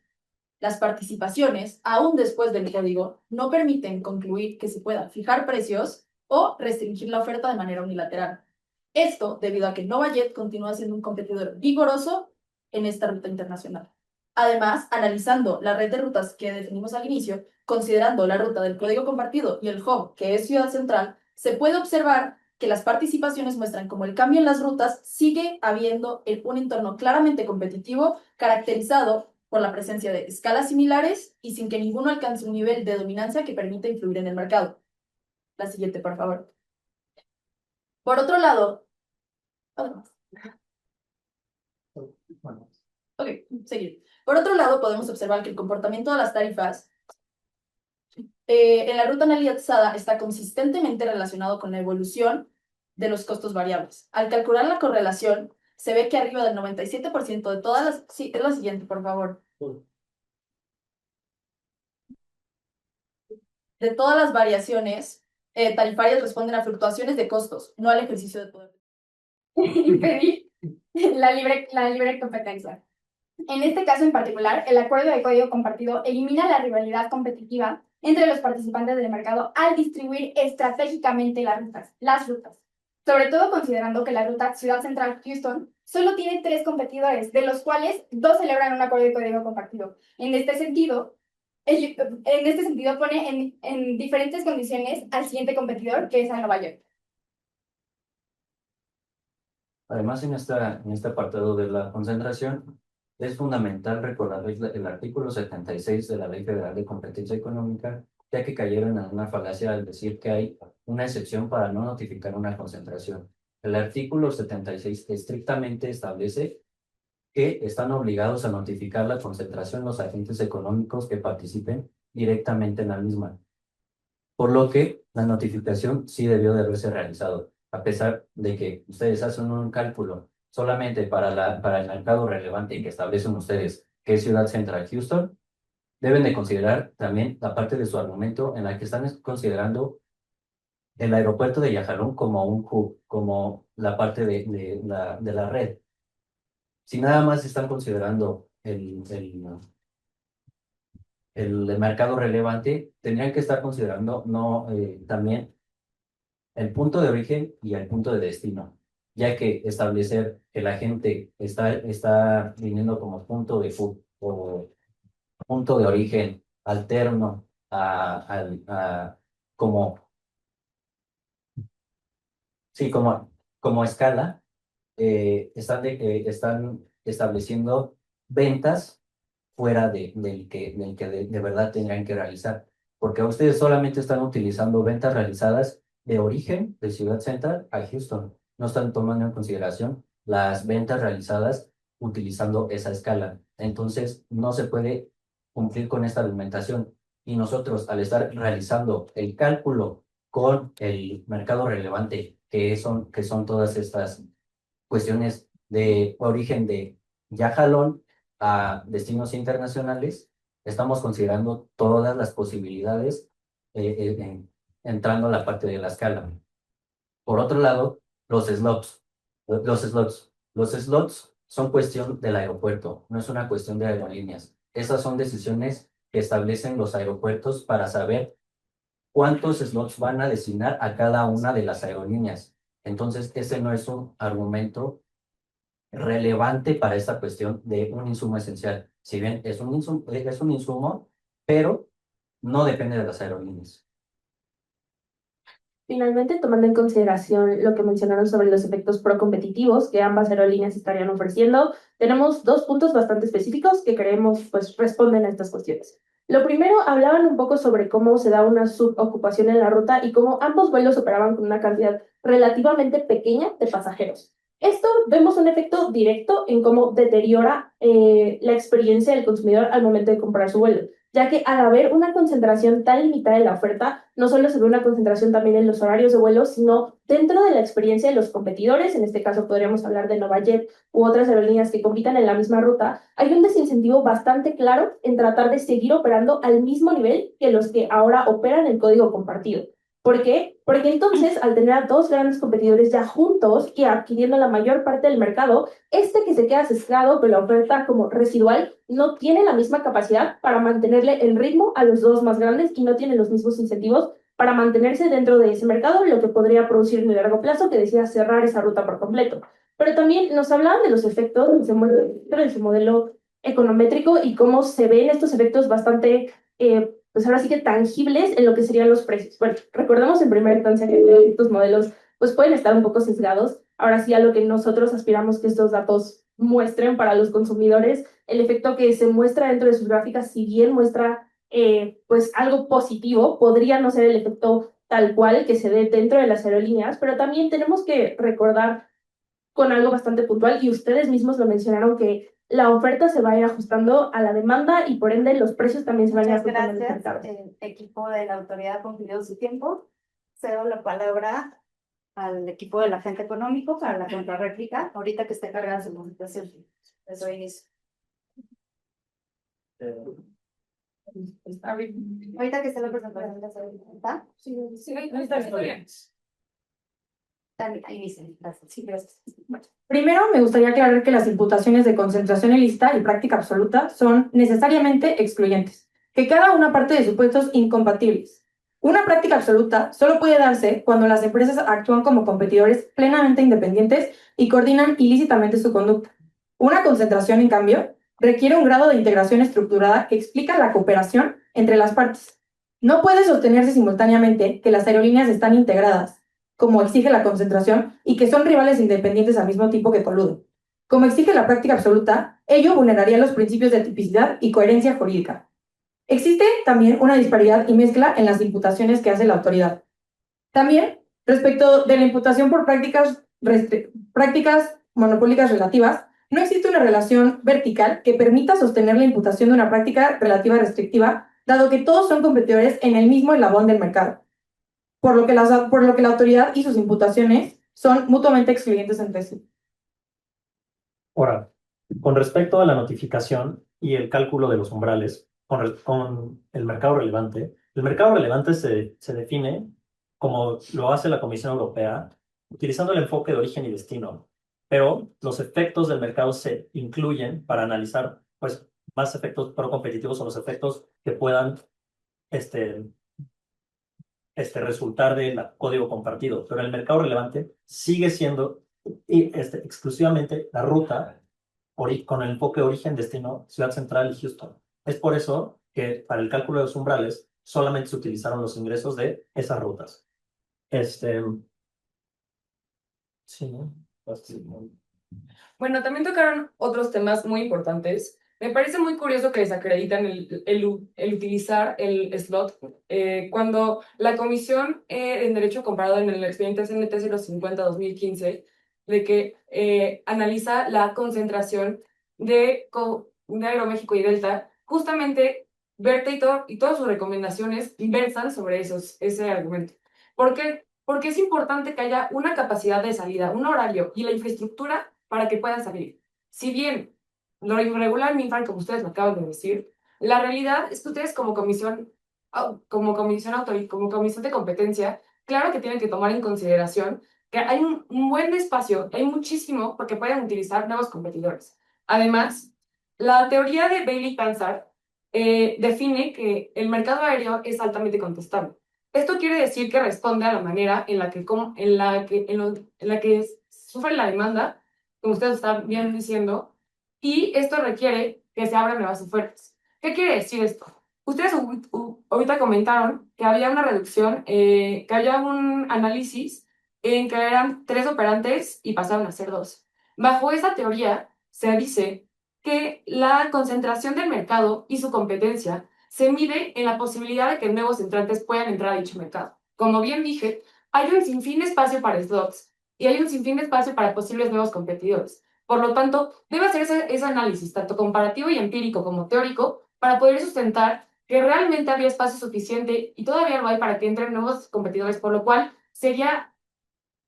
Speaker 9: Las participaciones, aún después del código, no permiten concluir que se pueda fijar precios o restringir la oferta de manera unilateral. Esto debido a que NovaJet continúa siendo un competidor vigoroso en esta ruta internacional. Además, analizando la red de rutas que definimos al inicio, considerando la ruta del código compartido y el hub, que es Ciudad Central, se puede observar que las participaciones muestran cómo el cambio en las rutas sigue habiendo un entorno claramente competitivo, caracterizado por la presencia de escalas similares y sin que ninguno alcance un nivel de dominancia que permita influir en el mercado. La siguiente, por favor. Por otro lado, seguir. Por otro lado, podemos observar que el comportamiento de las tarifas en la ruta analizada está consistentemente relacionado con la evolución de los costos variables. Al calcular la correlación, se ve que arriba del 97% de todas las... Sí, es la siguiente, por favor. De todas las variaciones tarifarias responden a fluctuaciones de costos, no al ejercicio de poder.
Speaker 2: Impedir la libre competencia. En este caso en particular, el acuerdo de código compartido elimina la rivalidad competitiva entre los participantes del mercado al distribuir estratégicamente las rutas, sobre todo considerando que la ruta Ciudad Central Houston solo tiene 3 competidores, de los cuales 2 celebran un acuerdo de código compartido. En este sentido pone en diferentes condiciones al siguiente competidor, que es a Nueva York.
Speaker 3: Además, en este apartado de la concentración, es fundamental recordar el artículo 76 de la Ley Federal de Competencia Económica, ya que cayeron en una falacia al decir que hay una excepción para no notificar una concentración. El artículo 76 estrictamente establece que están obligados a notificar la concentración los agentes económicos que participen directamente en la misma, por lo que la notificación sí debió de haberse realizado, a pesar de que ustedes hacen un cálculo solamente para el mercado relevante que establecen ustedes, que es Ciudad Central Houston, deben de considerar también la parte de su argumento en la que están considerando el aeropuerto de Yajalón como un hub, como la parte de la red. Si nada más están considerando el mercado relevante, tendrían que estar considerando también el punto de origen y el punto de destino, ya que establecer que la gente está viniendo como punto de o punto de origen alterno como, sí, como escala, están estableciendo ventas fuera del que de verdad tendrían que realizar, porque ustedes solamente están utilizando ventas realizadas de origen de Ciudad Central a Houston. No están tomando en consideración las ventas realizadas utilizando esa escala. Entonces, no se puede cumplir con esta argumentación. Y nosotros, al estar realizando el cálculo con el mercado relevante, que son todas estas cuestiones de origen de Yajalón a destinos internacionales, estamos considerando todas las posibilidades entrando a la parte de la escala. Por otro lado, los slots. Los slots son cuestión del aeropuerto, no es una cuestión de aerolíneas. Esas son decisiones que establecen los aeropuertos para saber cuántos slots van a designar a cada una de las aerolíneas. Entonces, ese no es un argumento relevante para esta cuestión de un insumo esencial. Si bien es un insumo, pero no depende de las aerolíneas.
Speaker 4: Finalmente, tomando en consideración lo que mencionaron sobre los efectos procompetitivos que ambas aerolíneas estarían ofreciendo, tenemos 2 puntos bastante específicos que creemos pues responden a estas cuestiones. Lo primero, hablaban un poco sobre cómo se da una subocupación en la ruta y cómo ambos vuelos operaban con una cantidad relativamente pequeña de pasajeros. Esto vemos un efecto directo en cómo deteriora la experiencia del consumidor al momento de comprar su vuelo, ya que al haber una concentración tan limitada en la oferta, no solo se ve una concentración también en los horarios de vuelo, sino dentro de la experiencia de los competidores, en este caso podríamos hablar de Novajet u otras aerolíneas que compitan en la misma ruta, hay un desincentivo bastante claro en tratar de seguir operando al mismo nivel que los que ahora operan el código compartido. ¿Por qué? Porque entonces, al tener a dos grandes competidores ya juntos y adquiriendo la mayor parte del mercado, este que se queda sesgado con la oferta como residual no tiene la misma capacidad para mantenerle el ritmo a los dos más grandes y no tiene los mismos incentivos para mantenerse dentro de ese mercado, lo que podría producir en el largo plazo que decida cerrar esa ruta por completo. Pero también nos hablaban de los efectos de su modelo econométrico y cómo se ven estos efectos bastante pues ahora sí que tangibles en lo que serían los precios. Bueno, recordemos en primera instancia que estos modelos pues pueden estar un poco sesgados. Ahora sí, a lo que nosotros aspiramos que estos datos muestren para los consumidores, el efecto que se muestra dentro de sus gráficas, si bien muestra pues algo positivo, podría no ser el efecto tal cual que se ve dentro de las aerolíneas, pero también tenemos que recordar con algo bastante puntual, y ustedes mismos lo mencionaron, que la oferta se va a ir ajustando a la demanda y por ende los precios también se van a ir
Speaker 1: Muchas
Speaker 4: ajustando al
Speaker 1: gracias,
Speaker 4: mercado.
Speaker 1: equipo de la autoridad ha cumplido su tiempo. Cedo la palabra al equipo del agente económico para la contrarréplica, ahorita que esté cargada su presentación. Les doy inicio. Ahorita que esté la presentación, ¿está?
Speaker 10: Sí, está bien.
Speaker 1: Inicia. Gracias. Sí, gracias.
Speaker 11: Primero, me gustaría aclarar que las imputaciones de concentración ilícita y práctica absoluta son necesariamente excluyentes, que cada una parte de supuestos incompatibles. Una práctica absoluta solo puede darse cuando las empresas actúan como competidores plenamente independientes y coordinan ilícitamente su conducta. Una concentración, en cambio, requiere un grado de integración estructurada que explica la cooperación entre las partes. No puede sostenerse simultáneamente que las aerolíneas están integradas, como exige la concentración, y que son rivales independientes al mismo tiempo que coluden. Como exige la práctica absoluta, ello vulneraría los principios de tipicidad y coherencia jurídica. Existe también una disparidad y mezcla en las imputaciones que hace la autoridad. También, respecto de la imputación por prácticas monopólicas relativas, no existe una relación vertical que permita sostener la imputación de una práctica relativa restrictiva, dado que todos son competidores en el mismo eslabón del mercado, por lo que la autoridad y sus imputaciones son mutuamente excluyentes entre sí.
Speaker 7: Ahora, con respecto a la notificación y el cálculo de los umbrales, con el mercado relevante se define como lo hace la Comisión Europea, utilizando el enfoque de origen y destino, pero los efectos del mercado se incluyen para analizar pues, más efectos procompetitivos o los efectos que puedan resultar del código compartido, pero el mercado relevante sigue siendo exclusivamente la ruta con el enfoque origen-destino, Ciudad Central y Houston. Es por eso que para el cálculo de los umbrales solamente se utilizaron los ingresos de esas rutas. Sí, ¿no?
Speaker 10: Bueno, también tocaron otros temas muy importantes. Me parece muy curioso que desacreditan el utilizar el slot cuando la Comisión en Derecho Comparado en el expediente CNT 050-2015 de que analiza la concentración de Aeroméxico y Delta, justamente Berta y todas sus recomendaciones versan sobre ese argumento. ¿Por qué? Porque es importante que haya una capacidad de salida, un horario y la infraestructura para que puedan salir. Si bien lo irregular MINFAR, como ustedes lo acaban de decir, la realidad es que ustedes como comisión de competencia, claro que tienen que tomar en consideración que hay un buen espacio, hay muchísimo porque pueden utilizar nuevos competidores. Además, la teoría de Bailey-Pansard define que el mercado aéreo es altamente contestable. Esto quiere decir que responde a la manera en la que sufre la demanda, como ustedes están bien diciendo, y esto requiere que se abran nuevas ofertas. ¿Qué quiere decir esto? Ustedes ahorita comentaron que había una reducción, que había un análisis en que eran 3 operantes y pasaron a ser 2. Bajo esa teoría se dice que la concentración del mercado y su competencia se mide en la posibilidad de que nuevos entrantes puedan entrar a dicho mercado. Como bien dije, hay un sinfín de espacio para slots y hay un sinfín de espacio para posibles nuevos competidores. Por lo tanto, debe hacerse ese análisis, tanto comparativo y empírico como teórico, para poder sustentar que realmente había espacio suficiente y todavía lo hay para que entren nuevos competidores, por lo cual sería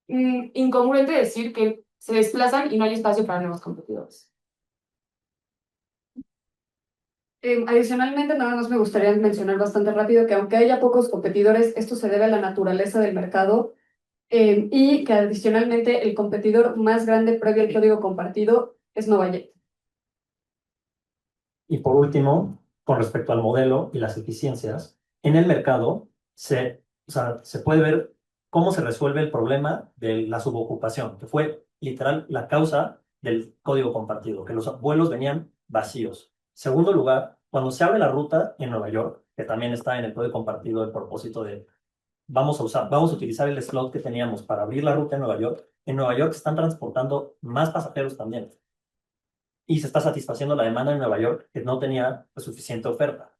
Speaker 10: incongruente decir que se desplazan y no hay espacio para nuevos competidores.
Speaker 8: Adicionalmente, nada más me gustaría mencionar bastante rápido que aunque haya pocos competidores, esto se debe a la naturaleza del mercado y que adicionalmente el competidor más grande previo al código compartido es Novayet.
Speaker 7: Y por último, con respecto al modelo y las eficiencias, en el mercado o sea, se puede ver cómo se resuelve el problema de la subocupación, que fue literal la causa del código compartido, que los vuelos venían vacíos. Segundo lugar, cuando se abre la ruta en Nueva York, que también está en el código compartido el propósito de vamos a utilizar el slot que teníamos para abrir la ruta en Nueva York se están transportando más pasajeros también y se está satisfaciendo la demanda en Nueva York, que no tenía suficiente oferta.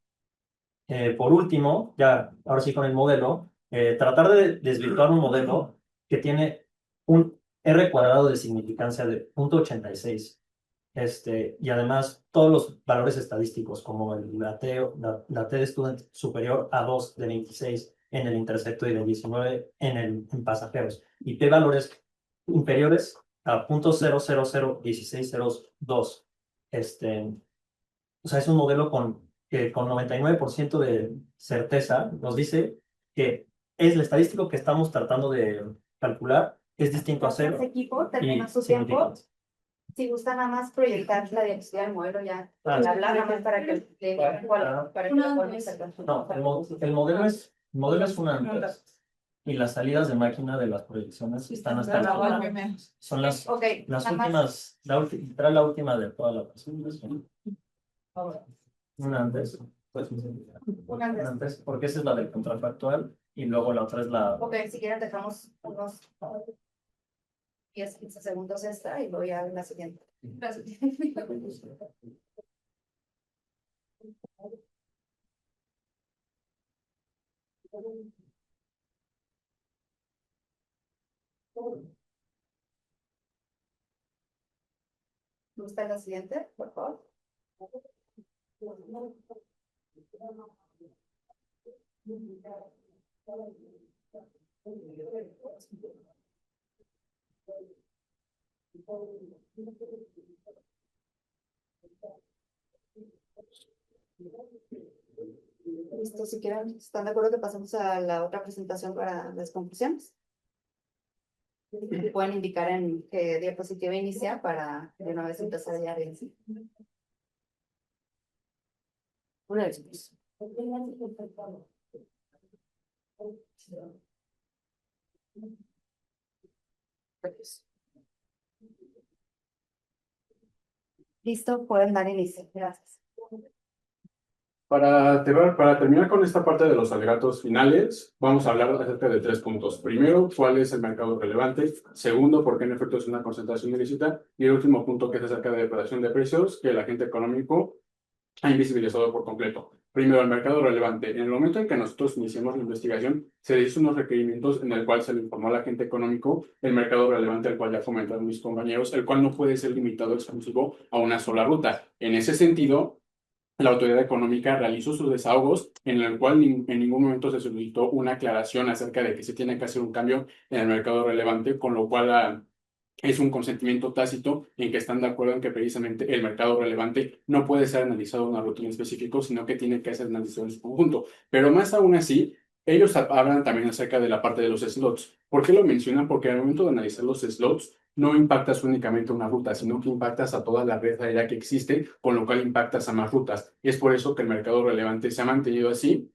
Speaker 7: Por último, ya ahora sí con el modelo, tratar de desvirtuar un modelo que tiene un R cuadrado de significancia de 0.86. Y además todos los valores estadísticos, como la T de student superior a 2 de 26 en el intersecto y de 19 en pasajeros, y P valores inferiores a 0.0001602. O sea, es un modelo que con 99% de certeza nos dice que es el estadístico que estamos tratando de calcular, es distinto a cero.
Speaker 1: Equipo, termina su
Speaker 7: significa-
Speaker 1: tiempo. Si gusta nada más proyectar la diapositiva del modelo ya,
Speaker 7: Ah,
Speaker 1: la habla nada más para que para que lo puedan observar.
Speaker 7: No, el modelo es una antes. Y las salidas de máquina de las proyecciones están hasta el final. Son las
Speaker 1: Ok, nada más.
Speaker 7: últimas, literal la última de toda la presentación. Una antes, pues,
Speaker 1: Una antes.
Speaker 7: antes, porque esa es la del contrafactual y luego la otra es la.
Speaker 1: Ok, si quieren dejamos unos 10-15 segundos esta y voy a la siguiente. Gracias. ¿Gusta la siguiente, por favor? Listo, si quieren, ¿están de acuerdo que pasemos a la otra presentación para las conclusiones? Pueden indicar en qué diapositiva inicia para de una vez empezar ya bien.
Speaker 6: Una vez.
Speaker 1: Listo, pueden dar inicio. Gracias.
Speaker 5: Para terminar con esta parte de los alegatos finales, vamos a hablar acerca de 3 puntos. Primero, cuál es el mercado relevante. Segundo, por qué en efecto es una concentración ilícita. Y el último punto, que es acerca de depredación de precios, que el agente económico ha invisibilizado por completo. Primero, el mercado relevante. En el momento en que nosotros iniciamos la investigación, se le hizo unos requerimientos en el cual se le informó al agente económico el mercado relevante, el cual ya comentaron mis compañeros, el cual no puede ser limitado exclusivo a una sola ruta. En ese sentido, la autoridad económica realizó sus desahogos en el cual en ningún momento se solicitó una aclaración acerca de que se tiene que hacer un cambio en el mercado relevante, con lo cual es un consentimiento tácito en que están de acuerdo en que precisamente el mercado relevante no puede ser analizado en una ruta en específico, sino que tiene que ser analizado en su conjunto. Pero más aún así, ellos hablan también acerca de la parte de los slots. ¿Por qué lo mencionan? Porque al momento de analizar los slots, no impactas únicamente una ruta, sino que impactas a toda la red aérea que existe, con lo cual impactas a más rutas. Y es por eso que el mercado relevante se ha mantenido así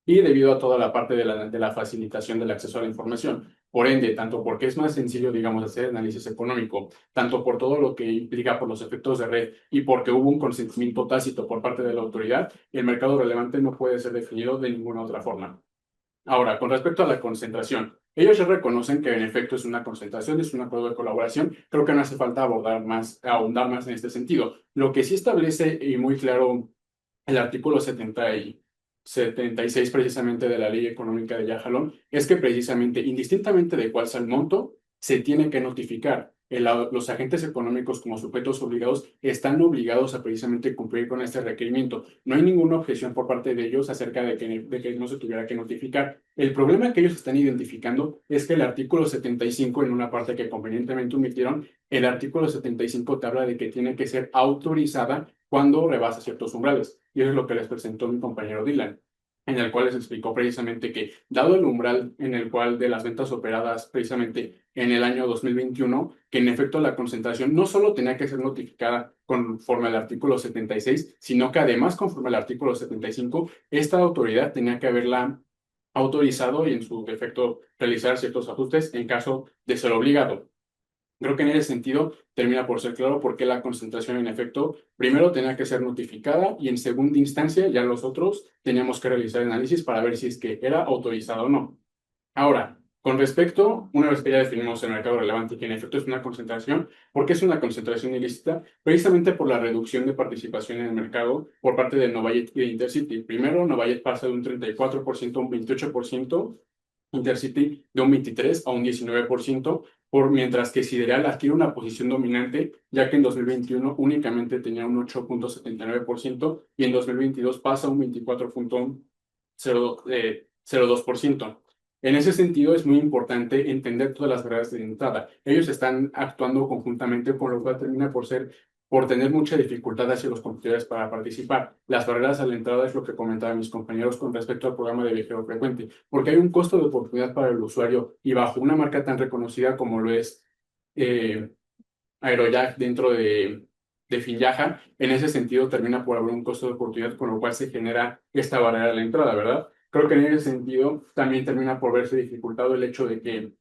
Speaker 5: y debido a toda la parte de la facilitación del acceso a la información. Por ende, tanto porque es más sencillo, digamos, hacer análisis económico, tanto por todo lo que implica por los efectos de red y porque hubo un consentimiento tácito por parte de la autoridad, el mercado relevante no puede ser definido de ninguna otra forma. Ahora, con respecto a la concentración, ellos ya reconocen que en efecto es una concentración, es un acuerdo de colaboración. Creo que no hace falta ahondar más en este sentido. Lo que sí establece y muy claro el artículo 76 precisamente de la Ley Económica de Yajalón es que precisamente, indistintamente de cuál sea el monto, se tiene que notificar. Los agentes económicos como sujetos obligados están obligados a precisamente cumplir con este requerimiento. No hay ninguna objeción por parte de ellos acerca de que no se tuviera que notificar. El problema que ellos están identificando es que el artículo 75, en una parte que convenientemente omitieron, el artículo 75 te habla de que tiene que ser autorizada cuando rebasa ciertos umbrales. Y eso es lo que les presentó mi compañero Dylan, en el cual les explicó precisamente que, dado el umbral en el cual de las ventas operadas precisamente en el año 2021, que en efecto la concentración no solo tenía que ser notificada conforme al artículo 76, sino que además conforme al artículo 75, esta autoridad tenía que haberla autorizado y en su defecto realizar ciertos ajustes en caso de ser obligado. Creo que en ese sentido termina por ser claro por qué la concentración en efecto primero tenía que ser notificada y en segunda instancia ya los otros teníamos que realizar análisis para ver si es que era autorizado o no. Ahora, con respecto, una vez que ya definimos el mercado relevante y que en efecto es una concentración, ¿por qué es una concentración ilícita? Precisamente por la reducción de participación en el mercado por parte de Novajet y de Intercity. Primero, Novajet pasa de un 34% a un 28%, Intercity de un 23 a un 19%, mientras que Sideral adquiere una posición dominante, ya que en 2021 únicamente tenía un 8.79% y en 2022 pasa a un 24.02%. En ese sentido, es muy importante entender todas las barreras de entrada. Ellos están actuando conjuntamente, con lo cual termina por tener mucha dificultad hacia los competidores para participar. Las barreras a la entrada es lo que comentaban mis compañeros con respecto al programa de viajero frecuente, porque hay un costo de oportunidad para el usuario y bajo una marca tan reconocida como lo es Aerojack dentro de Finyaja, en ese sentido termina por haber un costo de oportunidad, con lo cual se genera esta barrera a la entrada, ¿verdad? Creo que en ese sentido también termina por verse dificultado el hecho de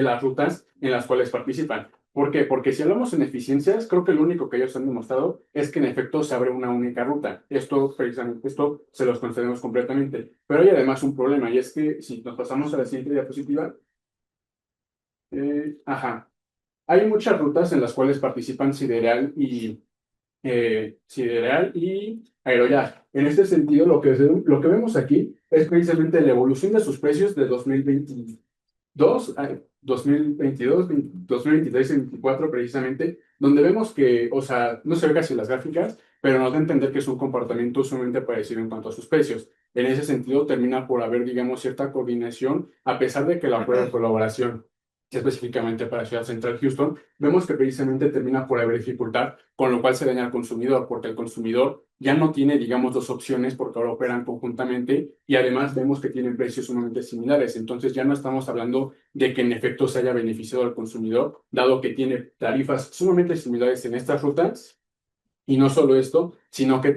Speaker 5: las rutas en las cuales participan. ¿Por qué? Porque si hablamos en eficiencias, creo que lo único que ellos han demostrado es que en efecto se abre una única ruta. Esto, precisamente, esto se los concedemos completamente. Pero hay además un problema, y es que si nos pasamos a la siguiente diapositiva, hay muchas rutas en las cuales participan Sideral y Aerojack. En este sentido, lo que vemos aquí es precisamente la evolución de sus precios de 2022 a 2023 y 2024 precisamente, donde vemos que, o sea, no se ve casi las gráficas, pero nos da a entender que es un comportamiento sumamente parecido en cuanto a sus precios. En ese sentido, termina por haber, digamos, cierta coordinación, a pesar de que la prueba de colaboración específicamente para Ciudad Central Houston, vemos que precisamente termina por haber dificultad, con lo cual se daña al consumidor, porque el consumidor ya no tiene, digamos, dos opciones porque ahora operan conjuntamente y además vemos que tienen precios sumamente similares. Entonces ya no estamos hablando de que en efecto se haya beneficiado al consumidor, dado que tiene tarifas sumamente similares en estas rutas. Y no solo esto, sino que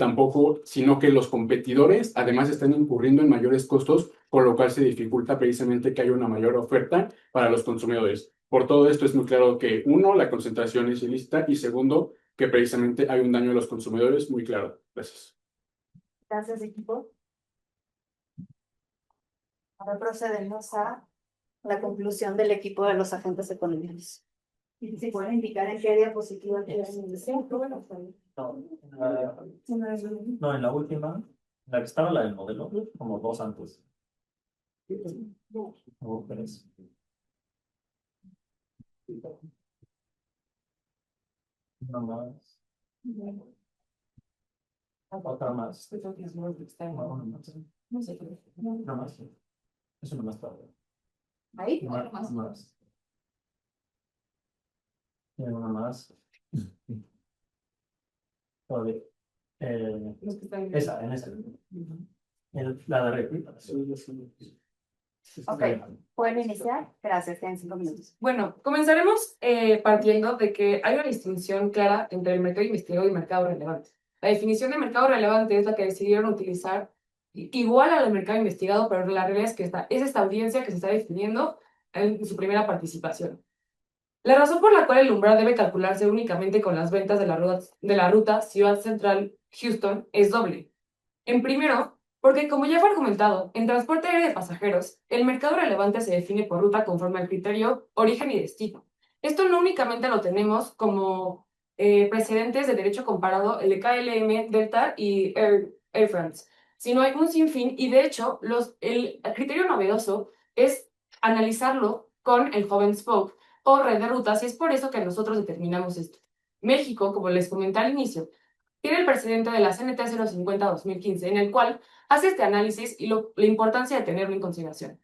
Speaker 5: los competidores además están incurriendo en mayores costos, con lo cual se dificulta precisamente que haya una mayor oferta para los consumidores. Por todo esto es muy claro que, uno, la concentración es ilícita y segundo, que precisamente hay un daño a los consumidores muy claro. Gracias.
Speaker 1: Gracias, equipo. Ahora procedemos a la conclusión del equipo de los agentes económicos. Y si pueden indicar en qué diapositiva quieren iniciar.
Speaker 7: No, en la última, la que estaba la del modelo, como dos antes. O tres. Una más. Otra más. Una más. Es una más tarde.
Speaker 1: Ahí.
Speaker 7: Una más. Y una más. Todavía. Esa, en esa. La de arriba.
Speaker 1: Ok, ¿pueden iniciar? Gracias, tienen 5 minutos.
Speaker 10: Bueno, comenzaremos partiendo de que hay una distinción clara entre el mercado investigado y el mercado relevante. La definición de mercado relevante es la que decidieron utilizar igual al mercado investigado, pero la realidad es que es esta audiencia que se está definiendo en su primera participación. La razón por la cual el umbral debe calcularse únicamente con las ventas de la ruta Ciudad Central Houston es doble. En primero, porque como ya fue argumentado, en transporte aéreo de pasajeros, el mercado relevante se define por ruta conforme al criterio origen y destino. Esto no únicamente lo tenemos como precedentes de derecho comparado, el de KLM, Delta y Air France, sino hay un sinfín y de hecho el criterio novedoso es analizarlo con el hub and spoke, o red de rutas, y es por eso que nosotros determinamos esto. México, como les comenté al inicio, tiene el precedente de la CNT 050-2015, en el cual hace este análisis y la importancia de tenerlo en consideración.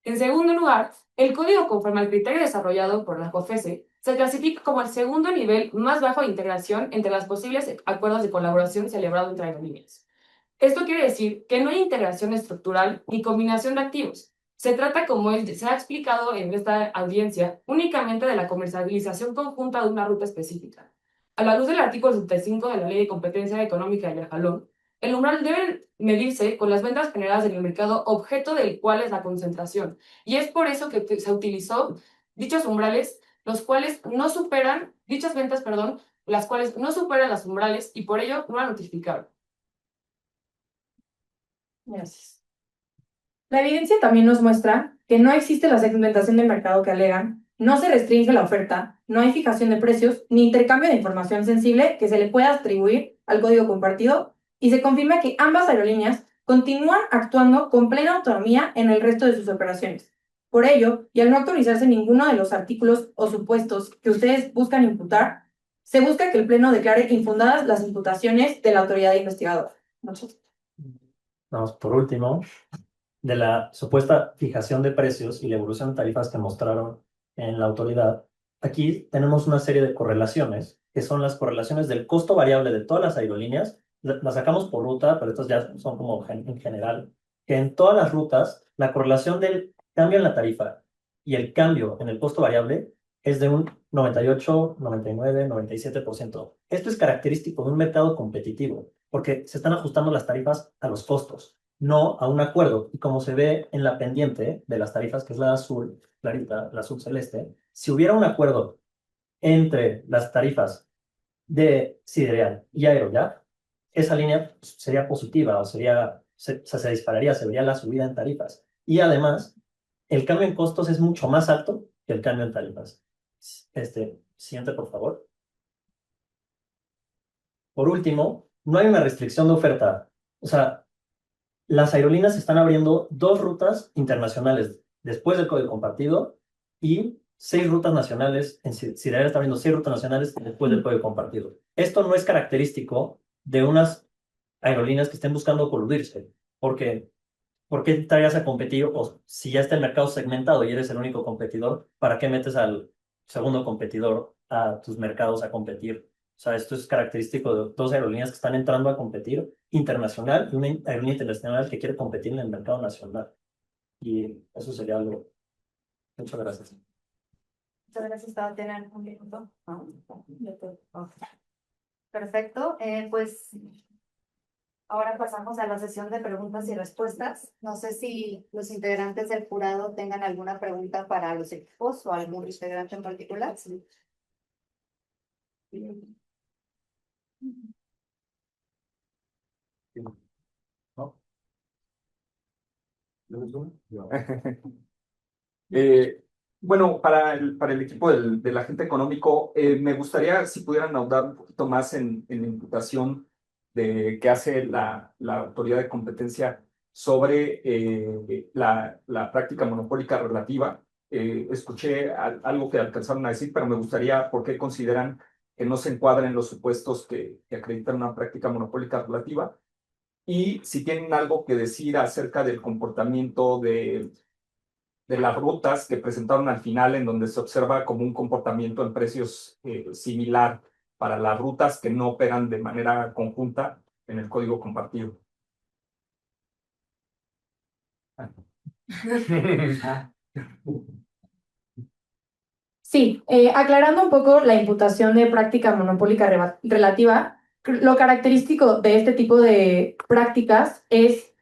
Speaker 10: En segundo lugar, el código, conforme al criterio desarrollado por la COFESE, se clasifica como el segundo nivel más bajo de integración entre los posibles acuerdos de colaboración celebrados entre aerolíneas. Esto quiere decir que no hay integración estructural ni combinación de activos. Se trata, como se ha explicado en esta audiencia, únicamente de la comercialización conjunta de una ruta específica. A la luz del artículo 75 de la Ley de Competencia Económica de Yajalón, el umbral debe medirse con las ventas generadas en el mercado objeto del cual es la concentración. Y es por eso que se utilizó dichos umbrales, los cuales no superan, dichas ventas, perdón, las cuales no superan las umbrales y por ello no la notificaron.
Speaker 11: Gracias. La evidencia también nos muestra que no existe la segmentación del mercado que alegan, no se restringe la oferta, no hay fijación de precios ni intercambio de información sensible que se le pueda atribuir al código compartido y se confirma que ambas aerolíneas continúan actuando con plena autonomía en el resto de sus operaciones. Por ello, y al no autorizarse ninguno de los artículos o supuestos que ustedes buscan imputar, se busca que el Pleno declare infundadas las imputaciones de la autoridad investigadora. Muchas gracias.
Speaker 7: Vamos, por último, de la supuesta fijación de precios y la evolución de tarifas que mostraron en la autoridad, aquí tenemos una serie de correlaciones, que son las correlaciones del costo variable de todas las aerolíneas. Las sacamos por ruta, pero estas ya son como en general, que en todas las rutas la correlación del cambio en la tarifa y el cambio en el costo variable es de un 98, 99, 97%. Esto es característico de un mercado competitivo, porque se están ajustando las tarifas a los costos, no a un acuerdo. Y como se ve en la pendiente de las tarifas, que es la azul clarita, la azul celeste, si hubiera un acuerdo entre las tarifas de Sidereal y Aeroyak, esa línea sería positiva o se dispararía, se vería la subida en tarifas. Y además, el cambio en costos es mucho más alto que el cambio en tarifas. Siguiente, por favor. Por último, no hay una restricción de oferta. O sea, las aerolíneas están abriendo 2 rutas internacionales después del código compartido y 6 rutas nacionales. Sidereal está abriendo 6 rutas nacionales después del código compartido. Esto no es característico de unas aerolíneas que estén buscando coludirse, porque ¿por qué estarías a competir? O si ya está el mercado segmentado y eres el único competidor, ¿para qué metes al segundo competidor a tus mercados a competir? O sea, esto es característico de 2 aerolíneas que están entrando a competir internacional y una aerolínea internacional que quiere competir en el mercado nacional. Y eso sería algo. Muchas gracias.
Speaker 1: Muchas gracias, Tao. ¿Tienen un minuto? Perfecto. Pues ahora pasamos a la sesión de preguntas y respuestas. No sé si los integrantes del jurado tengan alguna pregunta para los equipos o algún integrante en particular. Sí.
Speaker 12: ¿No? Bueno, para el equipo del agente económico, me gustaría si pudieran ahondar un poquito más en la imputación que hace la autoridad de competencia sobre la práctica monopólica relativa. Escuché algo que alcanzaron a decir, pero me gustaría por qué consideran que no se encuadran los supuestos que acreditan una práctica monopólica relativa. Y si tienen algo que decir acerca del comportamiento de las rutas que presentaron al final, en donde se observa como un comportamiento en precios similar para las rutas que no operan de manera conjunta en el código compartido.
Speaker 11: Sí, aclarando un poco la imputación de práctica monopólica relativa, lo característico de este tipo de prácticas es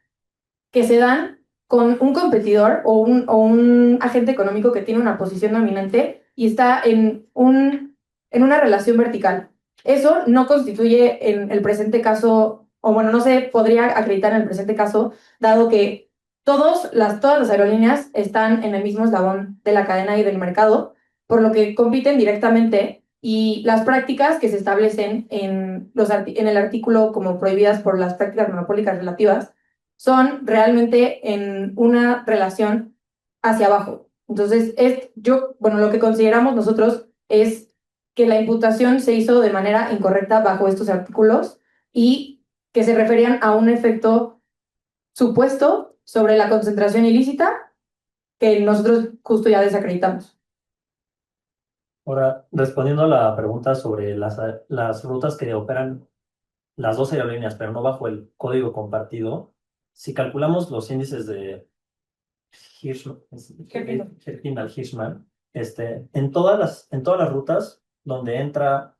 Speaker 11: que se dan con un competidor o un agente económico que tiene una posición dominante y está en una relación vertical. Eso no constituye en el presente caso, o bueno, no se podría acreditar en el presente caso, dado que todas las aerolíneas están en el mismo eslabón de la cadena y del mercado, por lo que compiten directamente, y las prácticas que se establecen en el artículo como prohibidas por las prácticas monopólicas relativas son realmente en una relación hacia abajo, Entonces, lo que consideramos nosotros es que la imputación se hizo de manera incorrecta bajo estos artículos y que se referían a un efecto supuesto sobre la concentración ilícita que nosotros justo ya desacreditamos.
Speaker 7: Ahora, respondiendo a la pregunta sobre las rutas que operan las dos aerolíneas, pero no bajo el código compartido, si calculamos los índices de Hirschman, en todas las rutas donde entra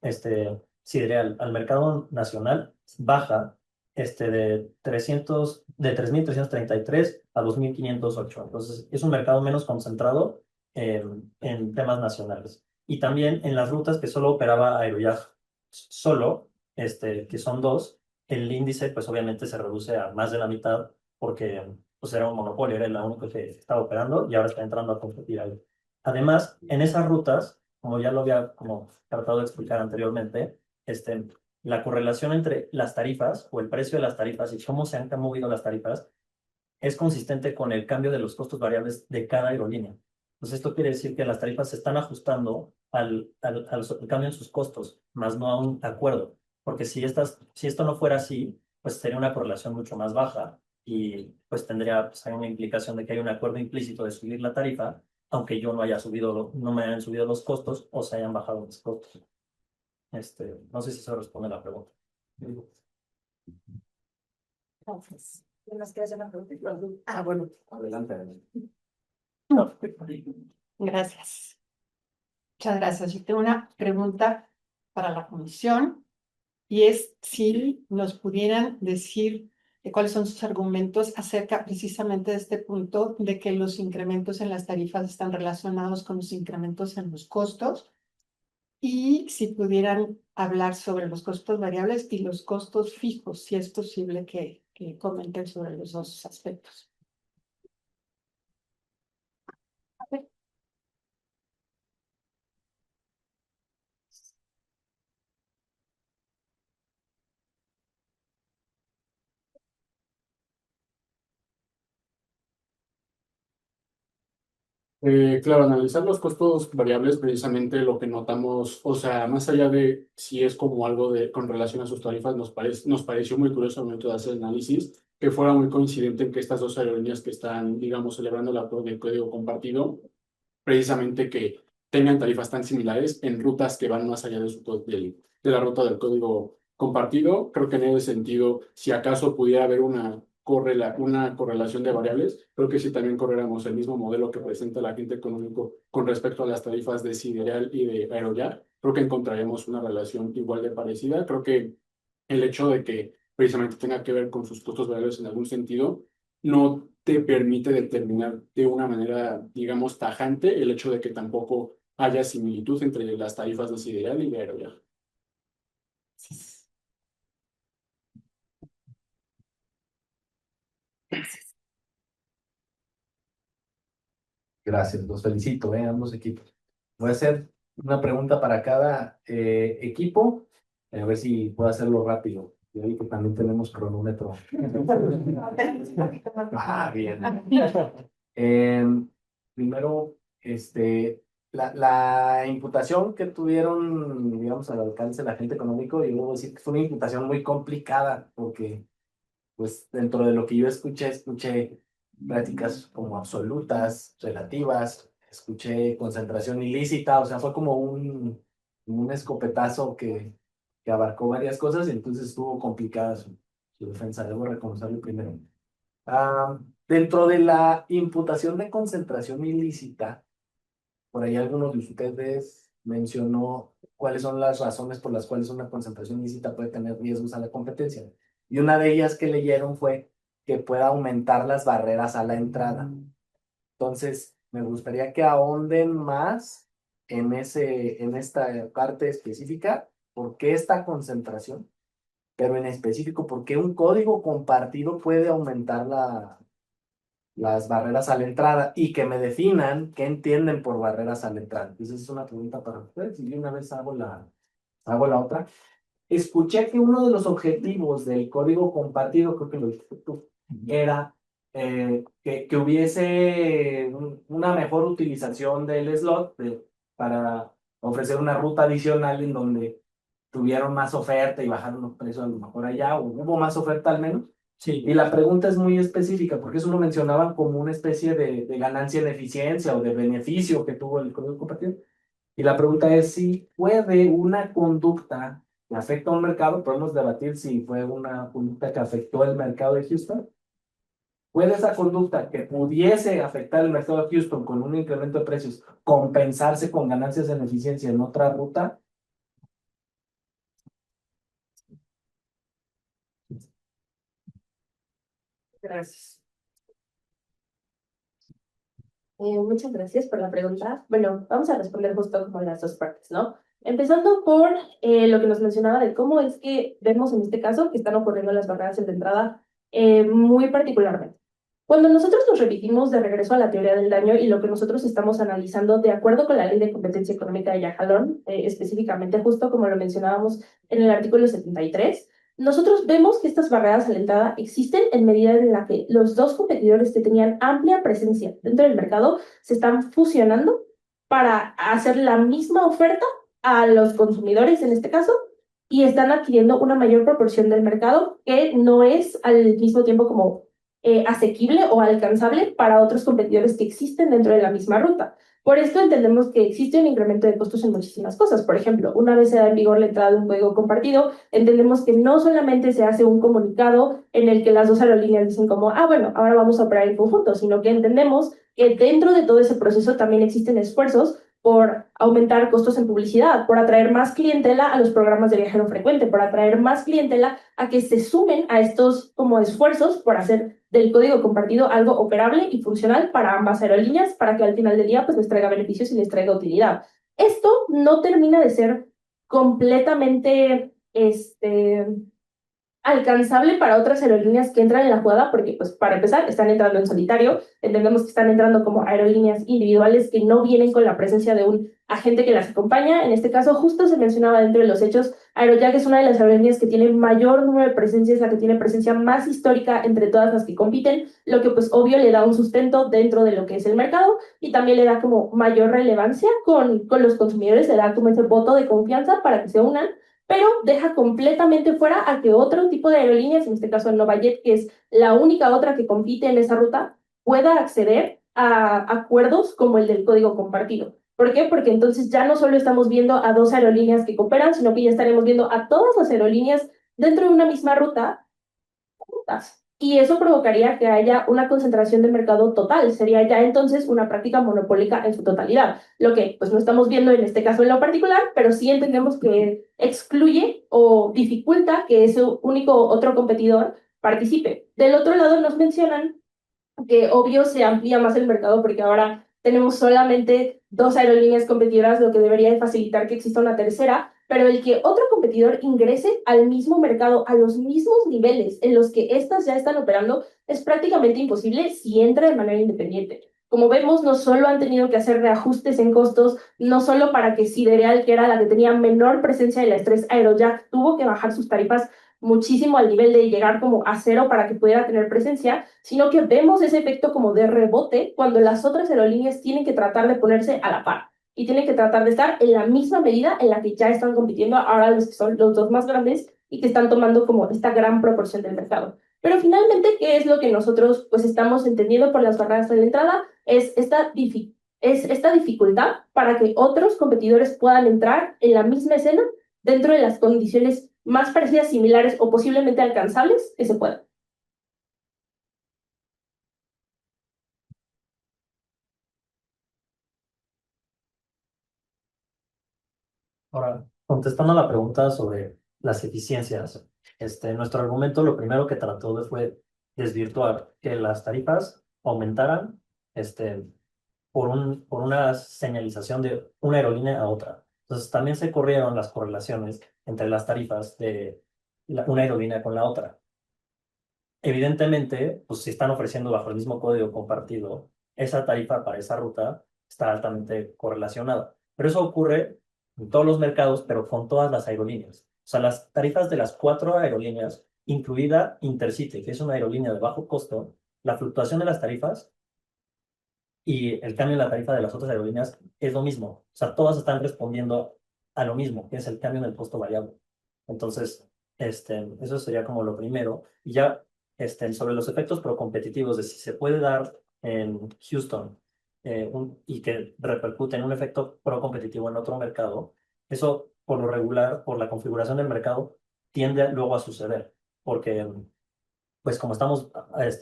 Speaker 7: Sidereal al mercado nacional, baja de 3.333 a 2.508. Entonces, es un mercado menos concentrado en temas nacionales. Y también en las rutas que solo operaba Aeroyak solo, que son dos, el índice pues obviamente se reduce a más de la mitad porque pues era un monopolio, era la única que estaba operando y ahora está entrando a competir ahí. Además, en esas rutas, como ya lo había como tratado de explicar anteriormente, la correlación entre las tarifas o el precio de las tarifas y cómo se han movido las tarifas es consistente con el cambio de los costos variables de cada aerolínea. Entonces, esto quiere decir que las tarifas se están ajustando al cambio en sus costos, más no a un acuerdo. Porque si esto no fuera así, pues sería una correlación mucho más baja y pues tendría hay una implicación de que hay un acuerdo implícito de subir la tarifa, aunque yo no me hayan subido los costos o se hayan bajado los costos. No sé si eso responde a la pregunta.
Speaker 1: Entonces, ¿nos quieres hacer una pregunta?
Speaker 3: Bueno, adelante.
Speaker 13: No, gracias. Muchas gracias. Yo tengo una pregunta para la comisión y es si nos pudieran decir cuáles son sus argumentos acerca precisamente de este punto de que los incrementos en las tarifas están relacionados con los incrementos en los costos y si pudieran hablar sobre los costos variables y los costos fijos, si es posible que comenten sobre los dos aspectos.
Speaker 5: Claro, analizar los costos variables, precisamente lo que notamos, o sea, más allá de si es como algo con relación a sus tarifas, nos pareció muy curioso al momento de hacer el análisis, que fuera muy coincidente en que estas dos aerolíneas que están, digamos, celebrando la prueba del código compartido, precisamente que tengan tarifas tan similares en rutas que van más allá de la ruta del código compartido. Creo que en ese sentido, si acaso pudiera haber una correlación de variables, creo que si también corriéramos el mismo modelo que presenta el agente económico con respecto a las tarifas de Sidereal y de Aeroyak, creo que encontraremos una relación igual de parecida. Creo que el hecho de que precisamente tenga que ver con sus costos variables en algún sentido, no te permite determinar de una manera, digamos, tajante el hecho de que tampoco haya similitud entre las tarifas de Sidereal y de Aeroyak.
Speaker 3: Gracias, los felicito, ambos equipos. Voy a hacer una pregunta para cada equipo, a ver si puedo hacerlo rápido. Y ahí que también tenemos cronómetro. Bien. Primero, la imputación que tuvieron, digamos, al alcance del agente económico, y luego decir que fue una imputación muy complicada, porque, pues, dentro de lo que yo escuché prácticas como absolutas, relativas, escuché concentración ilícita, o sea, fue como un escopetazo que abarcó varias cosas y entonces estuvo complicada su defensa, debo reconocerlo primero. Dentro de la imputación de concentración ilícita, por ahí algunos de ustedes mencionó cuáles son las razones por las cuales una concentración ilícita puede tener riesgos a la competencia. Y una de ellas que leyeron fue que pueda aumentar las barreras a la entrada. Entonces, me gustaría que ahonden más en esta parte específica, por qué esta concentración, pero en específico, por qué un código compartido puede aumentar las barreras a la entrada y que me definan qué entienden por barreras a la entrada. Entonces, es una pregunta para ustedes y de una vez hago la otra. Escuché que uno de los objetivos del código compartido, creo que lo dijiste tú, era
Speaker 14: que hubiese una mejor utilización del slot para ofrecer una ruta adicional en donde tuvieron más oferta y bajaron los precios a lo mejor allá, o hubo más oferta al menos.
Speaker 7: Sí.
Speaker 14: Y la pregunta es muy específica, porque eso lo mencionaban como una especie de ganancia en eficiencia o de beneficio que tuvo el código compartido. Y la pregunta es si puede una conducta que afecta a un mercado, podemos debatir si fue una conducta que afectó el mercado de Houston. ¿Puede esa conducta que pudiese afectar el mercado de Houston con un incremento de precios compensarse con ganancias en eficiencia en otra ruta?
Speaker 6: Gracias.
Speaker 4: Muchas gracias por la pregunta. Bueno, vamos a responder justo como las dos partes, ¿no? Empezando por lo que nos mencionaba de cómo es que vemos en este caso que están ocurriendo las barreras de entrada muy particularmente. Cuando nosotros nos remitimos de regreso a la teoría del daño y lo que nosotros estamos analizando de acuerdo con la Ley de Competencia Económica de Yajalón, específicamente justo como lo mencionábamos en el artículo 73, nosotros vemos que estas barreras a la entrada existen en medida en la que los dos competidores que tenían amplia presencia dentro del mercado se están fusionando para hacer la misma oferta a los consumidores en este caso y están adquiriendo una mayor proporción del mercado que no es al mismo tiempo como asequible o alcanzable para otros competidores que existen dentro de la misma ruta. Por esto entendemos que existe un incremento de costos en muchísimas cosas. Por ejemplo, una vez se da en vigor la entrada de un código compartido, entendemos que no solamente se hace un comunicado en el que las dos aerolíneas dicen como, ah, bueno, ahora vamos a operar en conjunto, sino que entendemos que dentro de todo ese proceso también existen esfuerzos por aumentar costos en publicidad, por atraer más clientela a los programas de viajero frecuente, por atraer más clientela a que se sumen a estos como esfuerzos por hacer del código compartido algo operable y funcional para ambas aerolíneas, para que al final del día pues les traiga beneficios y les traiga utilidad. Esto no termina de ser completamente alcanzable para otras aerolíneas que entran en la jugada, porque pues para empezar están entrando en solitario, entendemos que están entrando como aerolíneas individuales que no vienen con la presencia de un agente que las acompaña. En este caso justo se mencionaba dentro de los hechos, Aerojack es una de las aerolíneas que tiene mayor número de presencia, es la que tiene presencia más histórica entre todas las que compiten, lo que pues obvio le da un sustento dentro de lo que es el mercado y también le da como mayor relevancia con los consumidores, le da como ese voto de confianza para que se unan, pero deja completamente fuera a que otro tipo de aerolíneas, en este caso Novajet, que es la única otra que compite en esa ruta, pueda acceder a acuerdos como el del código compartido. ¿Por qué? Porque entonces ya no solo estamos viendo a dos aerolíneas que cooperan, sino que ya estaremos viendo a todas las aerolíneas dentro de una misma ruta juntas. Y eso provocaría que haya una concentración de mercado total. Sería ya entonces una práctica monopólica en su totalidad. Lo que pues no estamos viendo en este caso en lo particular, pero sí entendemos que excluye o dificulta que ese único otro competidor participe. Del otro lado nos mencionan que obvio se amplía más el mercado porque ahora tenemos solamente dos aerolíneas competidoras, lo que debería de facilitar que exista una tercera, pero el que otro competidor ingrese al mismo mercado, a los mismos niveles en los que éstas ya están operando, es prácticamente imposible si entra de manera independiente. Como vemos, no solo han tenido que hacer reajustes en costos, no solo para que Sidereal, que era la que tenía menor presencia de las tres, Aerojack tuvo que bajar sus tarifas muchísimo al nivel de llegar como a cero para que pudiera tener presencia, sino que vemos ese efecto como de rebote cuando las otras aerolíneas tienen que tratar de ponerse a la par y tienen que tratar de estar en la misma medida en la que ya están compitiendo ahora los que son los dos más grandes y que están tomando como esta gran proporción del mercado. Pero finalmente, ¿qué es lo que nosotros pues estamos entendiendo por las barreras de la entrada? Es esta dificultad para que otros competidores puedan entrar en la misma escena dentro de las condiciones más parecidas, similares o posiblemente alcanzables que se puedan.
Speaker 7: Ahora, contestando a la pregunta sobre las eficiencias, nuestro argumento lo primero que trató de fue desvirtuar que las tarifas aumentaran por una señalización de una aerolínea a otra. Entonces, también se corrieron las correlaciones entre las tarifas de una aerolínea con la otra. Evidentemente, pues si están ofreciendo bajo el mismo código compartido, esa tarifa para esa ruta está altamente correlacionada. Pero eso ocurre en todos los mercados, pero con todas las aerolíneas. O sea, las tarifas de las 4 aerolíneas, incluida Intercity, que es una aerolínea de bajo costo, la fluctuación de las tarifas y el cambio en la tarifa de las otras aerolíneas es lo mismo. O sea, todas están respondiendo a lo mismo, que es el cambio en el costo variable. Entonces, eso sería como lo primero. Y ya sobre los efectos procompetitivos de si se puede dar en Houston y que repercute en un efecto procompetitivo en otro mercado, eso por lo regular, por la configuración del mercado, tiende luego a suceder. Porque pues como estamos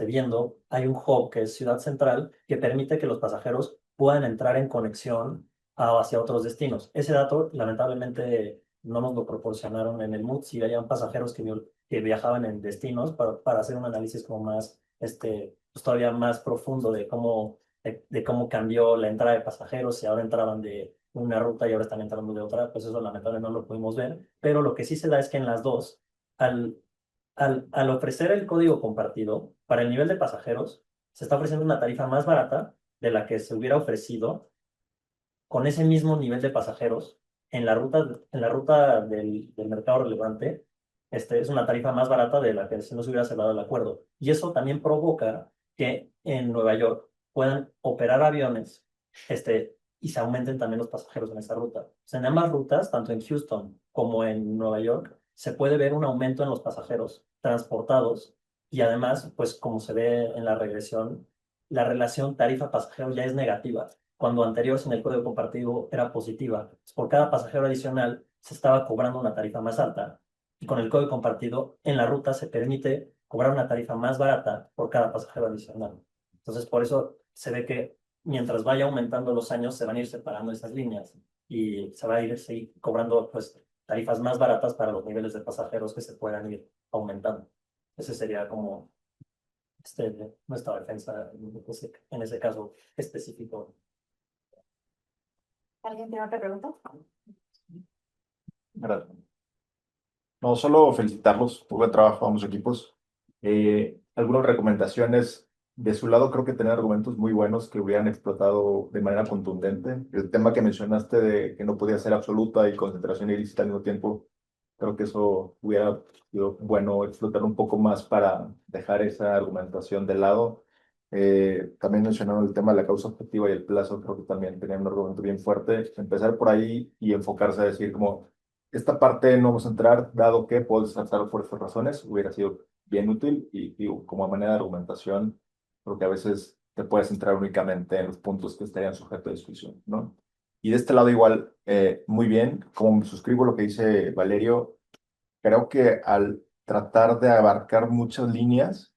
Speaker 7: viendo, hay un hub que es Ciudad Central que permite que los pasajeros puedan entrar en conexión hacia otros destinos. Ese dato, lamentablemente, no nos lo proporcionaron en el MUD. Si habían pasajeros que viajaban en destinos para hacer un análisis como más, pues todavía más profundo de cómo cambió la entrada de pasajeros, si ahora entraban de una ruta y ahora están entrando de otra, pues eso lamentablemente no lo pudimos ver. Pero lo que sí se da es que en las dos, al ofrecer el código compartido para el nivel de pasajeros, se está ofreciendo una tarifa más barata de la que se hubiera ofrecido con ese mismo nivel de pasajeros en la ruta del mercado relevante. Es una tarifa más barata de la que si no se hubiera cerrado el acuerdo. Y eso también provoca que en Nueva York puedan operar aviones y se aumenten también los pasajeros en esa ruta. O sea, en ambas rutas, tanto en Houston como en Nueva York, se puede ver un aumento en los pasajeros transportados y además, pues como se ve en la regresión, la relación tarifa-pasajero ya es negativa, cuando anterior en el código compartido era positiva. Por cada pasajero adicional se estaba cobrando una tarifa más alta y con el código compartido en la ruta se permite cobrar una tarifa más barata por cada pasajero adicional. Entonces, por eso se ve que mientras vaya aumentando los años, se van a ir separando esas líneas y se va a ir seguir cobrando pues, tarifas más baratas para los niveles de pasajeros que se puedan ir aumentando. Ese sería como nuestra defensa en ese caso específico.
Speaker 1: ¿Alguien tiene otra pregunta?
Speaker 15: Gracias. No, solo felicitarlos por buen trabajo a ambos equipos. Algunas recomendaciones de su lado, creo que tener argumentos muy buenos que hubieran explotado de manera contundente. El tema que mencionaste de que no podía ser absoluta y concentración ilícita al mismo tiempo, creo que eso hubiera sido bueno explotar un poco más para dejar esa argumentación de lado. También mencionaron el tema de la causa objetiva y el plazo, creo que también tenían un argumento bien fuerte. Empezar por ahí y enfocarse a decir como, esta parte no vamos a entrar, dado que puedo saltar por estas razones, hubiera sido bien útil y digo, como manera de argumentación, porque a veces te puedes centrar únicamente en los puntos que estarían sujetos a discusión, ¿no? Y de este lado igual, muy bien, como suscribo lo que dice Valerio, creo que al tratar de abarcar muchas líneas,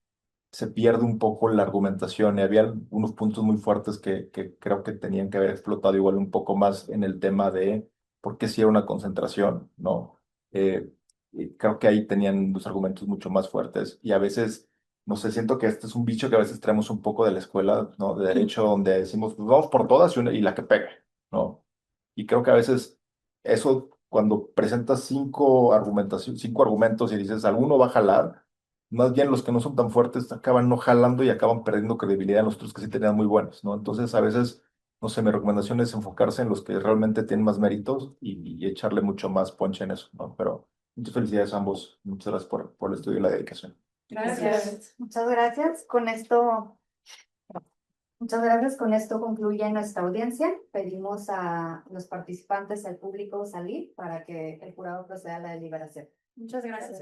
Speaker 15: se pierde un poco la argumentación y había unos puntos muy fuertes que creo que tenían que haber explotado igual un poco más en el tema de por qué si era una concentración, ¿no? Y creo que ahí tenían los argumentos mucho más fuertes y a veces, no sé, siento que este es un bicho que a veces traemos un poco de la escuela, ¿no? De derecho, donde decimos, pues vamos por todas y la que pegue, ¿no? Y creo que a veces eso, cuando presentas cinco argumentos y dices, alguno va a jalar, más bien los que no son tan fuertes acaban no jalando y acaban perdiendo credibilidad en los otros que sí tenían muy buenos, ¿no? Entonces, a veces, no sé, mi recomendación es enfocarse en los que realmente tienen más méritos y echarle mucho más ponche en eso, ¿no? Pero muchas felicidades a ambos. Muchas gracias por el estudio y la dedicación.
Speaker 1: Gracias. Muchas gracias. Muchas gracias. Con esto concluye nuestra audiencia. Pedimos a los participantes, al público, salir para que el jurado proceda a la deliberación.
Speaker 9: Muchas gracias.